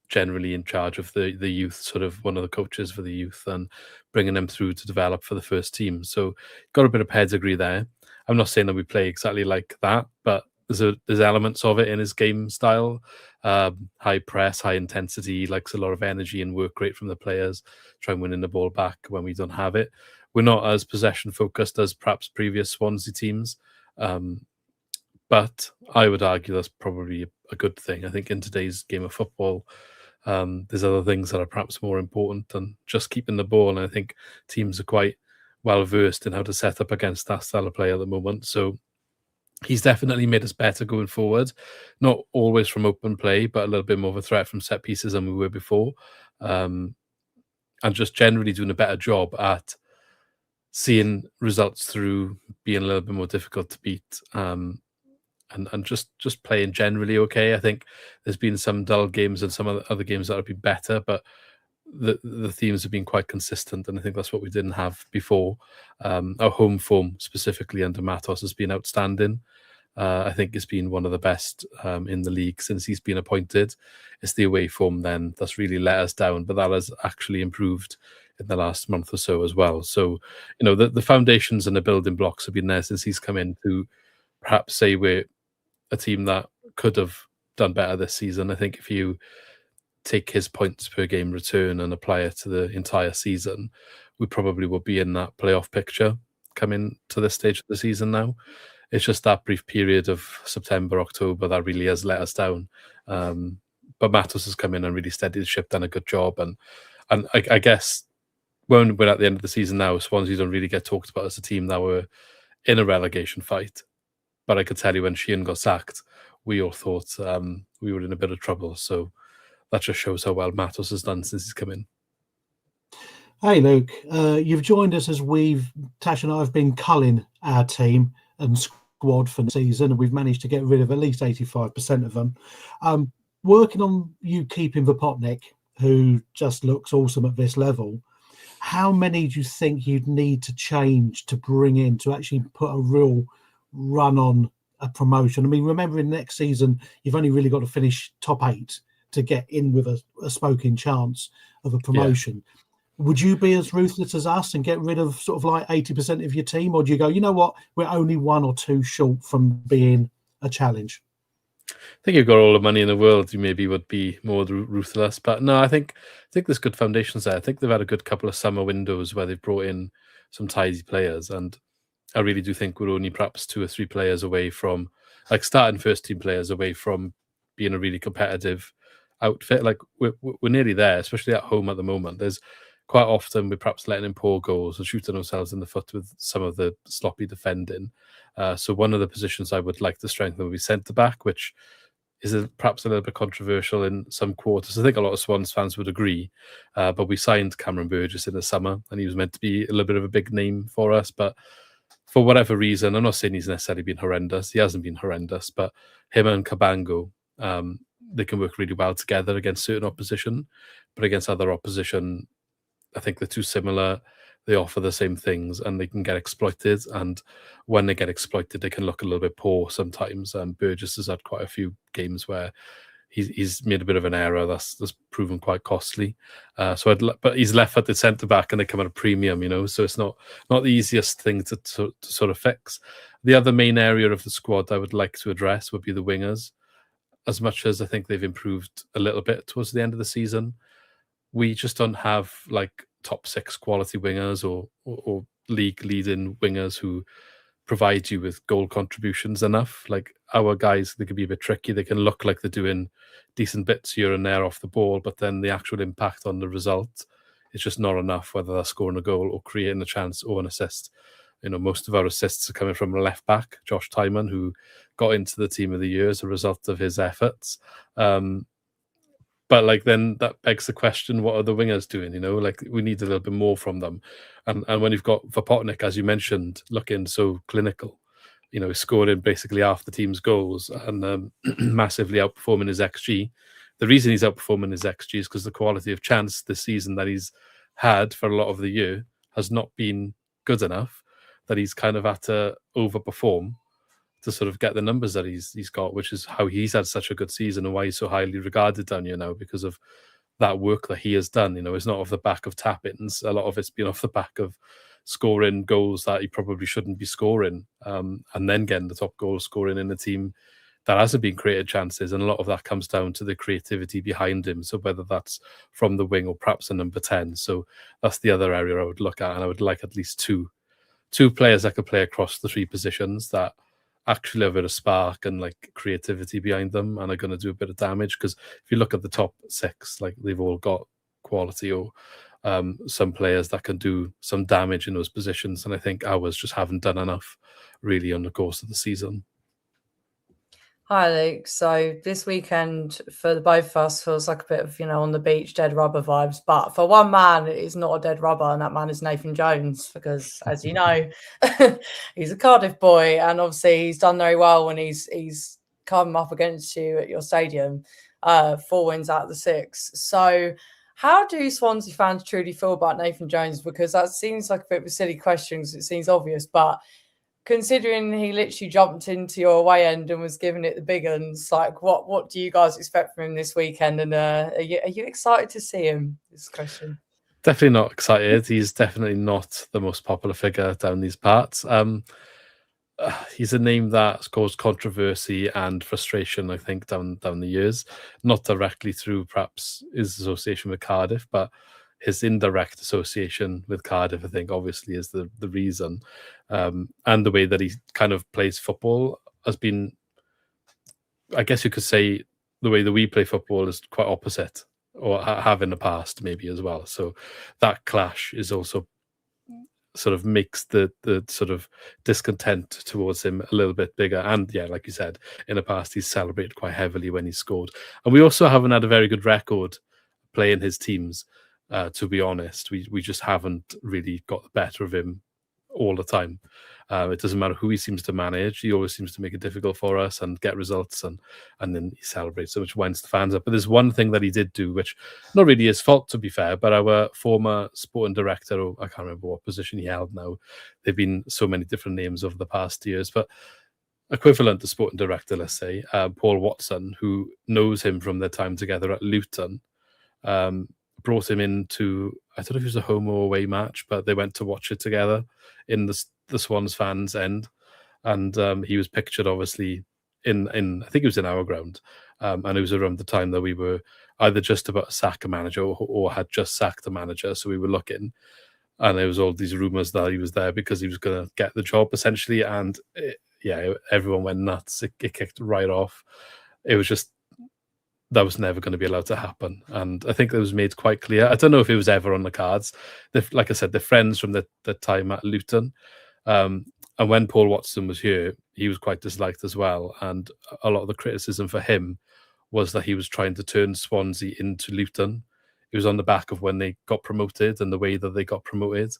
generally in charge of the youth, sort of one of the coaches for the youth, and bringing them through to develop for the first team. So got a bit of pedigree there. I'm not saying that we play exactly like that, but there's elements of it in his game style. High press, high intensity, likes a lot of energy and work rate from the players, try and winning the ball back when we don't have it. We're not as possession focused as perhaps previous Swansea teams, but I would argue that's probably a good thing. I think in today's game of football, there's other things that are perhaps more important than just keeping the ball. And I think teams are quite well versed in how to set up against that style of play at the moment. So he's definitely made us better going forward. Not always from open play, but a little bit more of a threat from set pieces than we were before. And just generally doing a better job at seeing results through, being a little bit more difficult to beat. And just playing generally okay. I think there's been some dull games and some other games that have been better, but the themes have been quite consistent, and I think that's what we didn't have before. Our home form, specifically under Matos, has been outstanding. I think it's been one of the best in the league since he's been appointed. It's the away form then that's really let us down, but that has actually improved in the last month or so as well. So, the foundations and the building blocks have been there since he's come in to perhaps say we're a team that could have done better this season. I think if you take his points per game return and apply it to the entire season, we probably will be in that playoff picture coming to this stage of the season now. It's just that brief period of September, October that really has let us down. But Matos has come in and really steadied the ship, done a good job. And I guess when we're at the end of the season now, Swansea don't really get talked about as a team that were in a relegation fight. But I could tell you when Sheehan got sacked, we all thought we were in a bit of trouble. So that just shows how well Matos has done since he's come in. Hey, Luke, you've joined us as Tash and I have been culling our team and squad for the season, and we've managed to get rid of at least 85% of them. Working on you keeping Vopotnik, who just looks awesome at this level, how many do you think you'd need to change to bring in to actually put a real run on a promotion? I mean, remembering next season, you've only really got to finish top 8 to get in with a smoking chance of a promotion. Yeah. Would you be as ruthless as us and get rid of sort of like 80% of your team? Or do you go, you know what, we're only 1 or 2 short from being a challenge? I think you've got all the money in the world, you maybe would be more ruthless. But no, I think there's good foundations there. I think they've had a good couple of summer windows where they've brought in some tidy players. And I really do think we're only perhaps 2 or 3 players away from, like starting first team players away from being a really competitive outfit. Like we're nearly there, especially at home at the moment. There's quite often we're perhaps letting in poor goals or shooting ourselves in the foot with some of the sloppy defending. So one of the positions I would like to strengthen would be centre-back, which is perhaps a little bit controversial in some quarters. I think a lot of Swans fans would agree. But we signed Cameron Burgess in the summer, and he was meant to be a little bit of a big name for us. But for whatever reason, I'm not saying he's necessarily been horrendous. He hasn't been horrendous. But him and Cabango, they can work really well together against certain opposition. But against other opposition, I think they're too similar. They offer the same things and they can get exploited. And when they get exploited, they can look a little bit poor sometimes. Burgess has had quite a few games where he's made a bit of an error that's proven quite costly. But he's left at the centre back and they come at a premium, you know. So it's not the easiest thing to sort of fix. The other main area of the squad I would like to address would be the wingers. As much as I think they've improved a little bit towards the end of the season, we just don't have like top 6 quality wingers or league leading wingers who provide you with goal contributions enough. Like our guys, they can be a bit tricky. They can look like they're doing decent bits here and there off the ball, but then the actual impact on the result is just not enough, whether they're scoring a goal or creating a chance or an assist. You know, most of our assists are coming from a left back, Josh Tyman, who got into the team of the year as a result of his efforts. But like then that begs the question, what are the wingers doing? You know, like we need a little bit more from them. And when you've got Vopotnik, as you mentioned, looking so clinical, you know, scoring basically half the team's goals and massively outperforming his XG. The reason he's outperforming his XG is because the quality of chance this season that he's had for a lot of the year has not been good enough, that he's kind of had to overperform to sort of get the numbers that he's got, which is how he's had such a good season and why he's so highly regarded down here now, because of that work that he has done. You know, it's not off the back of tap-ins. A lot of it's been off the back of scoring goals that he probably shouldn't be scoring, and then getting the top goal scoring in a team that hasn't been created chances. And a lot of that comes down to the creativity behind him. So whether that's from the wing or perhaps a number 10. So that's the other area I would look at. And I would like at least two players that could play across the 3 positions that actually have a bit of spark and like creativity behind them and are going to do a bit of damage. Because if you look at the top 6, like they've all got quality or some players that can do some damage in those positions. And I think ours just haven't done enough really on the course of the season. Hi, Luke. So this weekend for the both of us feels like a bit of, you know, on the beach, dead rubber vibes. But for one man, it is not a dead rubber, and that man is Nathan Jones, because as you know, he's a Cardiff boy, and obviously he's done very well when he's come up against you at your stadium. 4 wins out of the 6. So how do Swansea fans truly feel about Nathan Jones? Because that seems like a bit of a silly question, because it seems obvious, but considering he literally jumped into your away end and was giving it the big uns, like what do you guys expect from him this weekend? And are you excited to see him? This question. Definitely not excited. He's definitely not the most popular figure down these parts. He's a name that's caused controversy and frustration, I think, down the years, not directly through perhaps his association with Cardiff, but his indirect association with Cardiff, I think, obviously is the reason. And the way that he kind of plays football has been, I guess you could say, the way that we play football is quite opposite, or have in the past maybe as well. So that clash is also sort of makes the sort of discontent towards him a little bit bigger. And yeah, like you said, in the past he's celebrated quite heavily when he scored. And we also haven't had a very good record playing his teams. To be honest, we just haven't really got the better of him all the time. It doesn't matter who he seems to manage; he always seems to make it difficult for us and get results, and then he celebrates so much, winds the fans up. But there's one thing that he did do, which not really his fault, to be fair, but our former sporting director, or I can't remember what position he held now. There've been so many different names over the past years, but equivalent to sporting director, let's say, Paul Watson, who knows him from their time together at Luton. Brought him into, I don't know if it was a home or away match, but they went to watch it together in the Swans fans' end. And he was pictured, obviously, in I think it was in our ground. And it was around the time that we were either just about to sack a manager or had just sacked a manager. So we were looking. And there was all these rumours that he was there because he was going to get the job, essentially. And everyone went nuts. It kicked right off. It was just, that was never going to be allowed to happen. And I think it was made quite clear. I don't know if it was ever on the cards. Like I said, they're friends from the time at Luton. And when Paul Watson was here, he was quite disliked as well. And a lot of the criticism for him was that he was trying to turn Swansea into Luton. It was on the back of when they got promoted and the way that they got promoted.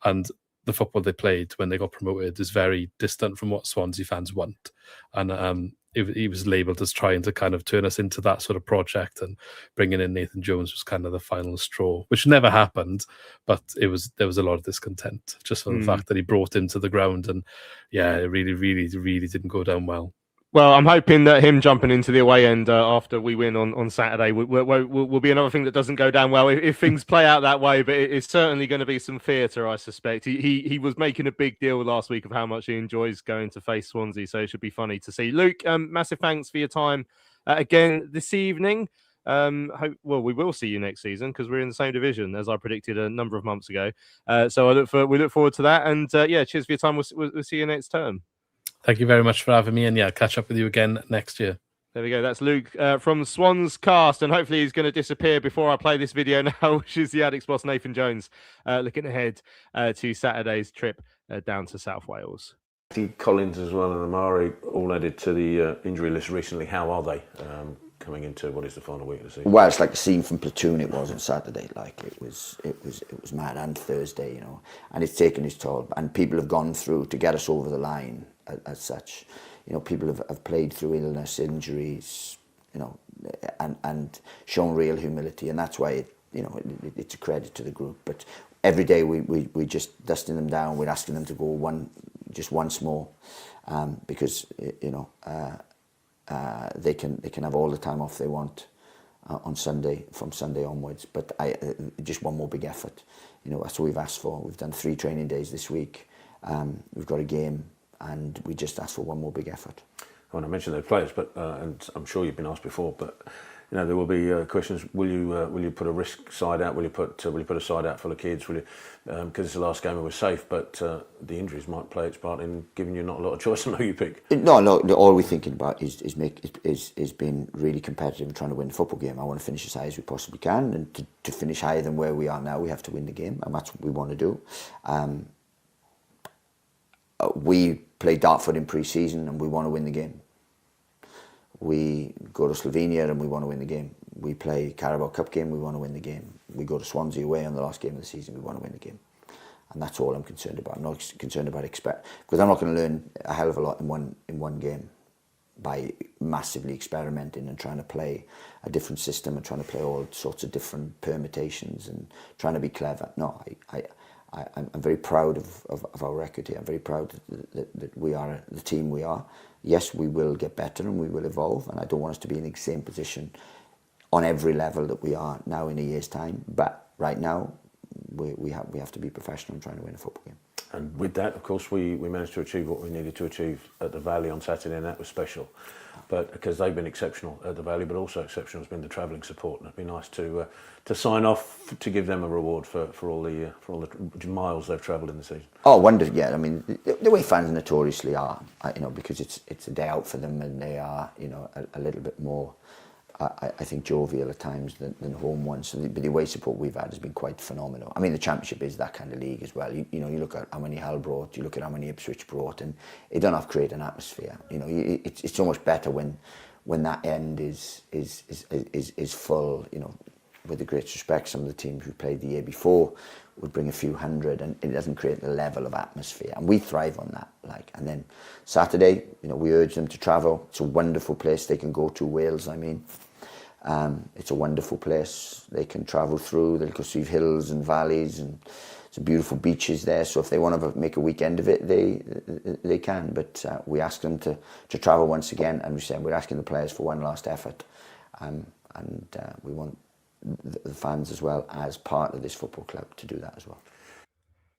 And the football they played when they got promoted is very distant from what Swansea fans want. And he was labelled as trying to kind of turn us into that sort of project, and bringing in Nathan Jones was kind of the final straw, which never happened. But there was a lot of discontent just for the fact that he brought him to the ground, and yeah, it really, really, really didn't go down well. Well, I'm hoping that him jumping into the away end after we win on Saturday will be another thing that doesn't go down well if things play out that way. But it's certainly going to be some theatre, I suspect. He was making a big deal last week of how much he enjoys going to face Swansea, so it should be funny to see. Luke, massive thanks for your time again this evening. We will see you next season because we're in the same division as I predicted a number of months ago. So we look forward to that. And cheers for your time. We'll see you next term. Thank you very much for having me, and catch up with you again next year. There we go. That's Luke from Swans Cast, and hopefully he's going to disappear before I play this video now, which is the Addicts boss Nathan Jones looking ahead to Saturday's trip down to South Wales. I think Collins as well and Amari all added to the injury list recently. How are they coming into what is the final week of the season? Well, it's like a scene from Platoon. It was on Saturday. Like it was mad, and Thursday, and it's taken its toll. And people have gone through to get us over the line. As such, people have played through illness, injuries, and shown real humility, and that's why it's a credit to the group. But every day we just dusting them down. We're asking them to go just once more, because they can have all the time off they want on Sunday, from Sunday onwards. But just one more big effort. That's what we've asked for. We've done 3 training days this week. We've got a game. And we just asked for one more big effort. I want to mention those players, but and I'm sure you've been asked before, but there will be questions. Will you put a risk side out? Will you put a side out full of kids? Will you, because it's the last game and we're safe, but the injuries might play its part in giving you not a lot of choice on who you pick. No. All we're thinking about is being really competitive and trying to win the football game. I want to finish as high as we possibly can, and to finish higher than where we are now, we have to win the game, and that's what we want to do. We play Dartford in pre-season and we want to win the game. We go to Slovenia and we want to win the game. We play Carabao Cup game, we want to win the game. We go to Swansea away on the last game of the season, we want to win the game. And that's all I'm concerned about. I'm not concerned about because I'm not going to learn a hell of a lot in one game by massively experimenting and trying to play a different system and trying to play all sorts of different permutations and trying to be clever. No, I'm very proud of our record here. I'm very proud that we are the team we are. Yes, we will get better and we will evolve, and I don't want us to be in the same position on every level that we are now in a year's time. But right now, we have to be professional in trying to win a football game. And with that, of course, we managed to achieve what we needed to achieve at the Valley on Saturday, and that was special. But because they've been exceptional at the Valley, but also exceptional has been the travelling support, and it'd be nice to sign off to give them a reward for all the miles they've travelled in the season. Oh, wonder, yeah. I mean, the way fans notoriously are, because it's a day out for them, and they are, a little bit more I think jovial at times than home ones. So the away support we've had has been quite phenomenal. I mean, the Championship is that kind of league as well. You know, you look at how many Hull brought, you look at how many Ipswich brought, and it don't have to create an atmosphere. You know, it's so much better when that end is full. You know, with the greatest respect, some of the teams who played the year before would bring a few hundred, and it doesn't create the level of atmosphere, and we thrive on that. And then Saturday, you know, we urge them to travel. It's a wonderful place they can go to, Wales, I mean. It's a wonderful place they can travel through. They'll go see hills and valleys, and some beautiful beaches there. So if they want to make a weekend of it, they can. But we ask them to travel once again, and we said we're asking the players for one last effort, and we want the fans as well as part of this football club to do that as well.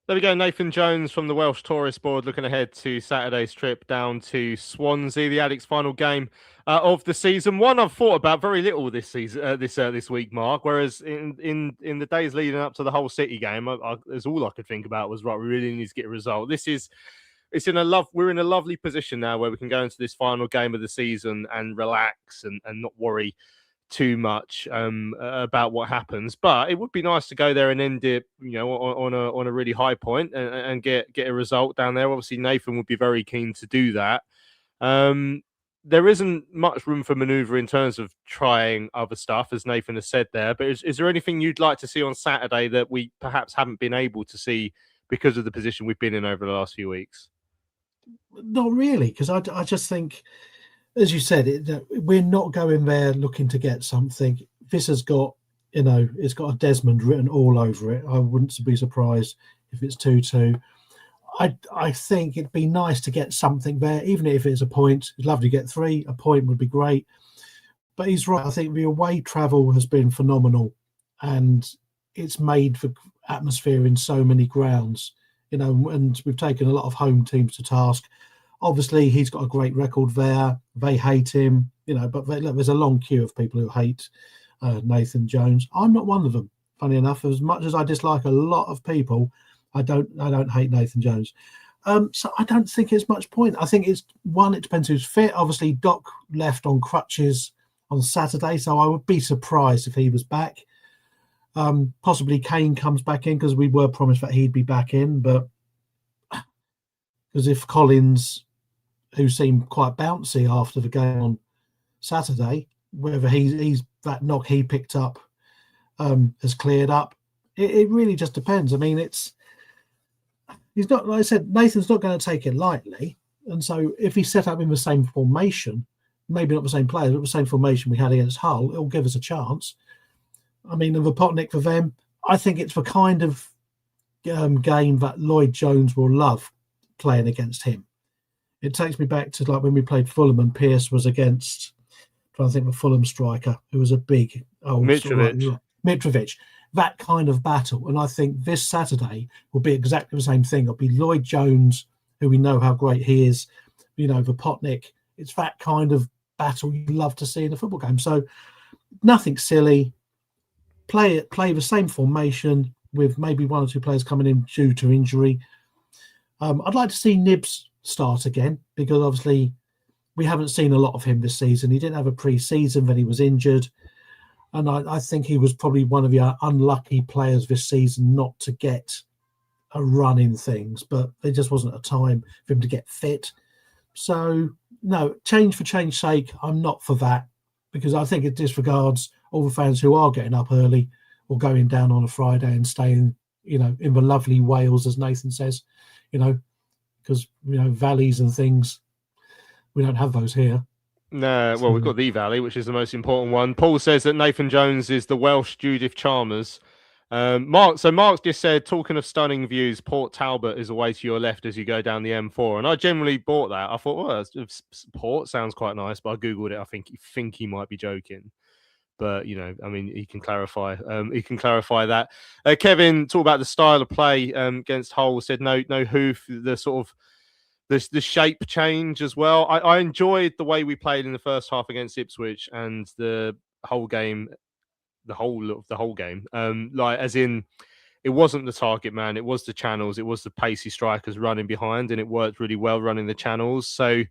There we go. Nathan Jones from the Welsh Tourist Board looking ahead to Saturday's trip down to Swansea, the Addicts' final game of the season. One I've thought about very little this season, this week, Mark. Whereas in the days leading up to the whole City game, that's all I could think about was, right, we really need to get a result. We're in a lovely position now where we can go into this final game of the season and relax and not worry too much about what happens, but it would be nice to go there and end it, you know, on a really high point and get a result down there. Obviously, Nathan would be very keen to do that. There isn't much room for manoeuvre in terms of trying other stuff, as Nathan has said there. But is there anything you'd like to see on Saturday that we perhaps haven't been able to see because of the position we've been in over the last few weeks? Not really, because I just think, as you said, we're not going there looking to get something. This has got, you know, it's got a Desmond written all over it. I wouldn't be surprised if it's 2-2. I think it'd be nice to get something there, even if it's a point. It's lovely to get 3. A point would be great. But he's right. I think the away travel has been phenomenal, and it's made for atmosphere in so many grounds, you know, and we've taken a lot of home teams to task. Obviously, he's got a great record there. They hate him, you know, but look, there's a long queue of people who hate Nathan Jones. I'm not one of them, funny enough. As much as I dislike a lot of people, I don't hate Nathan Jones. So I don't think it's much point. I think it depends who's fit. Obviously, Doc left on crutches on Saturday, so I would be surprised if he was back. Possibly Kane comes back in because we were promised that he'd be back in, but because if Collins, who seemed quite bouncy after the game on Saturday, whether he's that knock he picked up has cleared up, it really just depends. I mean, he's not, like I said, Nathan's not going to take it lightly, and so if he set up in the same formation, maybe not the same players, but the same formation we had against Hull, it'll give us a chance. I mean, and the Potnick for them, I think it's the kind of game that Lloyd Jones will love playing against him. It takes me back to like when we played Fulham and Pearce was against, I'm trying to think of a Fulham striker who was a big old Mitrovic. That kind of battle. And I think this Saturday will be exactly the same thing. It'll be Lloyd Jones, who we know how great he is, you know, the Potnick. It's that kind of battle you love to see in a football game. So nothing silly. Play the same formation with maybe 1 or 2 players coming in due to injury. I'd like to see Nibs start again, because obviously we haven't seen a lot of him this season. He didn't have a pre-season, then he was injured. And I think he was probably one of the unlucky players this season not to get a run in things, but there just wasn't a time for him to get fit. So, no, change for change's sake, I'm not for that, because I think it disregards all the fans who are getting up early or going down on a Friday and staying, you know, in the lovely Wales, as Nathan says, you know, because, you know, valleys and things, we don't have those here. No, well, we've got the Valley, which is the most important one. Paul says that Nathan Jones is the Welsh Judith Chalmers. Mark's just said, talking of stunning views, Port Talbot is away to your left as you go down the M4. And I generally bought that. I thought, well, Port sounds quite nice, but I Googled it. I think he might be joking. But, you know, I mean, he can clarify that. Kevin, talk about the style of play against Hull, said no hoof, the sort of the shape change as well. I enjoyed the way we played in the first half against Ipswich and the whole game. Like, as in, it wasn't the target man, it was the channels, it was the pacey strikers running behind, and it worked really well running the channels. So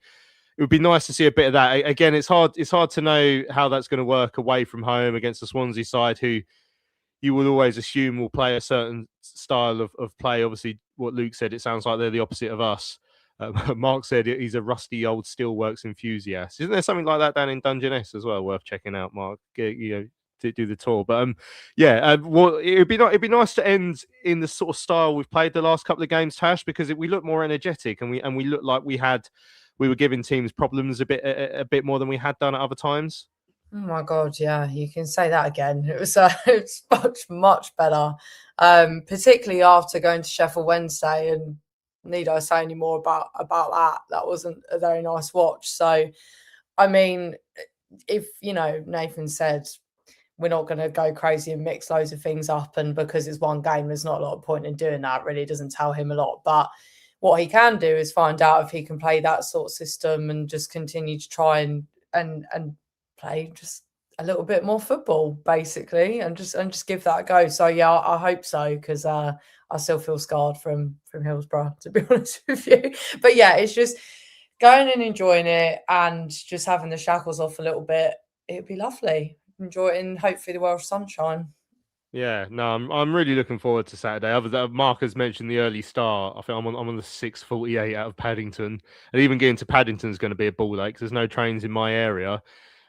it would be nice to see a bit of that. Again, it's hard to know how that's going to work away from home against the Swansea side, who you would always assume will play a certain style of play. Obviously, what Luke said, it sounds like they're the opposite of us. Mark said he's a rusty old steelworks enthusiast. Isn't there something like that down in Dungeness as well? Worth checking out, Mark. To do the tour. But well, it'd be nice to end in the sort of style we've played the last couple of games, Tash, because we look more energetic and we look like we were giving teams problems a bit more than we had done at other times. Oh my God, yeah, you can say that again. It was much better, particularly after going to Sheffield Wednesday. And need I say any more about that? That wasn't a very nice watch. So, I mean, if Nathan said we're not going to go crazy and mix loads of things up, and because it's one game, there's not a lot of point in doing that. Really, doesn't tell him a lot. But what he can do is find out if he can play that sort of system and just continue to try and play just a little bit more football, basically, and just give that a go. So yeah, I hope so, because I still feel scarred from Hillsborough, to be honest with you. But yeah, it's just going and enjoying it and just having the shackles off a little bit. It'd be lovely. Enjoy it in hopefully the Welsh sunshine. Yeah, no, I'm really looking forward to Saturday. Other than Mark has mentioned the early start, I think I'm on the 6:48 out of Paddington, and even getting to Paddington is going to be a ball ache because there's no trains in my area,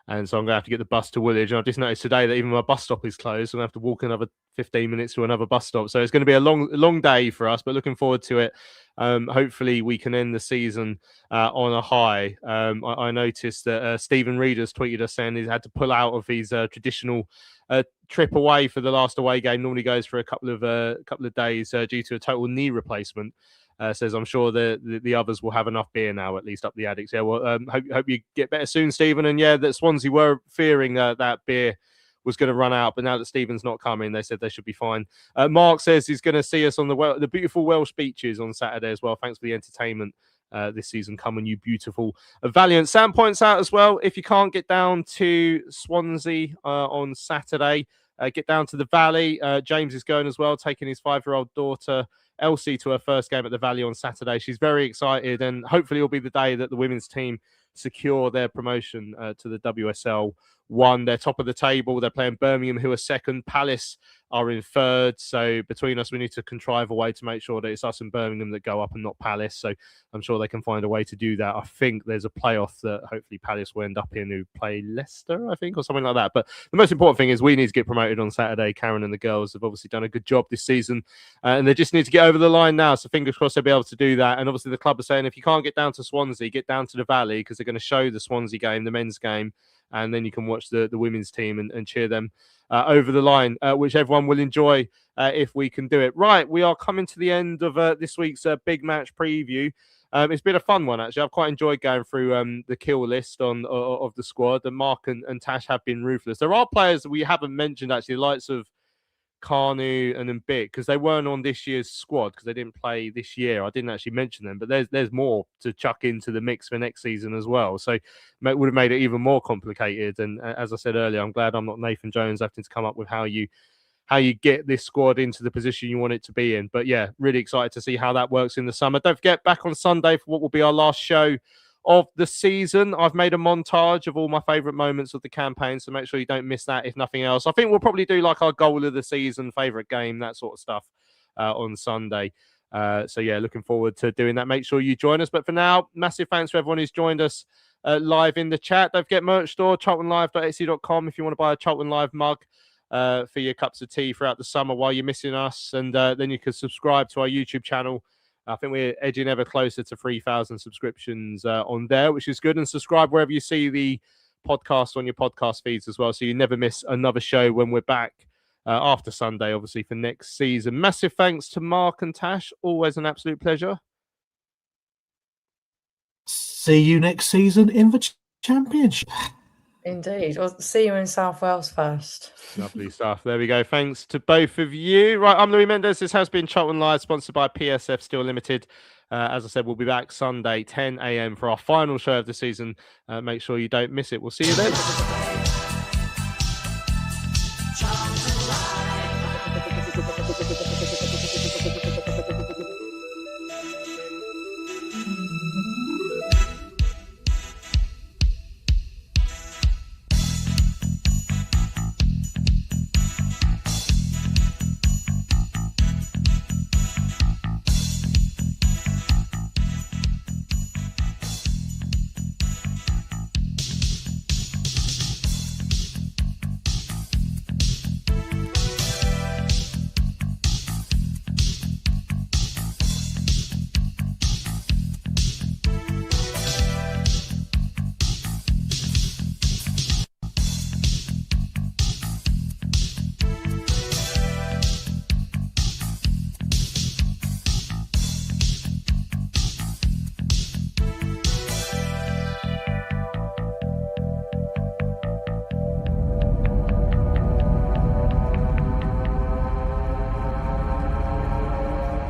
and so I'm going to have to get the bus to Woolwich. And I've just noticed today that even my bus stop is closed, so I'm going to have to walk another 15 minutes to another bus stop. So it's going to be a long day for us, but looking forward to it. Hopefully we can end the season on a high. I noticed that Stephen Reeder's tweeted us saying he's had to pull out of his traditional trip away for the last away game. Normally goes for a couple of days due to a total knee replacement. Says I'm sure the others will have enough beer now, at least up the addicts. Yeah, well, hope you get better soon, Stephen. And yeah, that Swansea were fearing that beer was going to run out, but now that Stephen's not coming, they said they should be fine. Mark says he's going to see us on the beautiful Welsh beaches on Saturday as well. Thanks for the entertainment this season. Come on, you beautiful Valiant. Sam points out as well, if you can't get down to Swansea on Saturday, get down to the Valley. James is going as well, taking his 5-year-old daughter Elsie to her first game at the Valley on Saturday. She's very excited, and hopefully it'll be the day that the women's team secure their promotion to the WSL 1. They're top of the table. They're playing Birmingham, who are second. Palace are in third. So between us, we need to contrive a way to make sure that it's us and Birmingham that go up and not Palace. So I'm sure they can find a way to do that. I think there's a playoff that hopefully Palace will end up in, who play Leicester, I think, or something like that. But the most important thing is we need to get promoted on Saturday. Karen and the girls have obviously done a good job this season, and they just need to get over the line now. So fingers crossed they'll be able to do that. And obviously the club are saying, if you can't get down to Swansea, get down to the Valley, because they're going to show the Swansea game, the men's game, and then you can watch the women's team and cheer them over the line, which everyone will enjoy if we can do it. Right, we are coming to the end of this week's big match preview. It's been a fun one, actually. I've quite enjoyed going through the kill list of the squad, and Mark and Tash have been ruthless. There are players that we haven't mentioned, actually, the likes of Carnu and Mbit, because they weren't on this year's squad because they didn't play this year. I didn't actually mention them, but there's more to chuck into the mix for next season as well. So it would have made it even more complicated. And as I said earlier, I'm glad I'm not Nathan Jones having to come up with how you get this squad into the position you want it to be in. But yeah, really excited to see how that works in the summer. Don't forget, back on Sunday for what will be our last show of the season. I've made a montage of all my favourite moments of the campaign, so make sure you don't miss that, if nothing else. I think we'll probably do like our goal of the season, favourite game, that sort of stuff on Sunday. So yeah, looking forward to doing that. Make sure you join us. But for now, massive thanks to everyone who's joined us live in the chat. Don't forget merch store, charltonlive.etsy.com if you want to buy a Charlton Live mug for your cups of tea throughout the summer while you're missing us. And then you can subscribe to our YouTube channel. I think we're edging ever closer to 3,000 subscriptions on there, which is good. And subscribe wherever you see the podcast on your podcast feeds as well, so you never miss another show when we're back after Sunday, obviously, for next season. Massive thanks to Mark and Tash. Always an absolute pleasure. See you next season in the Championship. Indeed. Well, see you in South Wales first. Lovely stuff. There we go. Thanks to both of you. Right, I'm Louis Mendes. This has been Charlton Live, sponsored by PSF Steel Limited. As I said, we'll be back Sunday, 10 a.m. for our final show of the season. Make sure you don't miss it. We'll see you then.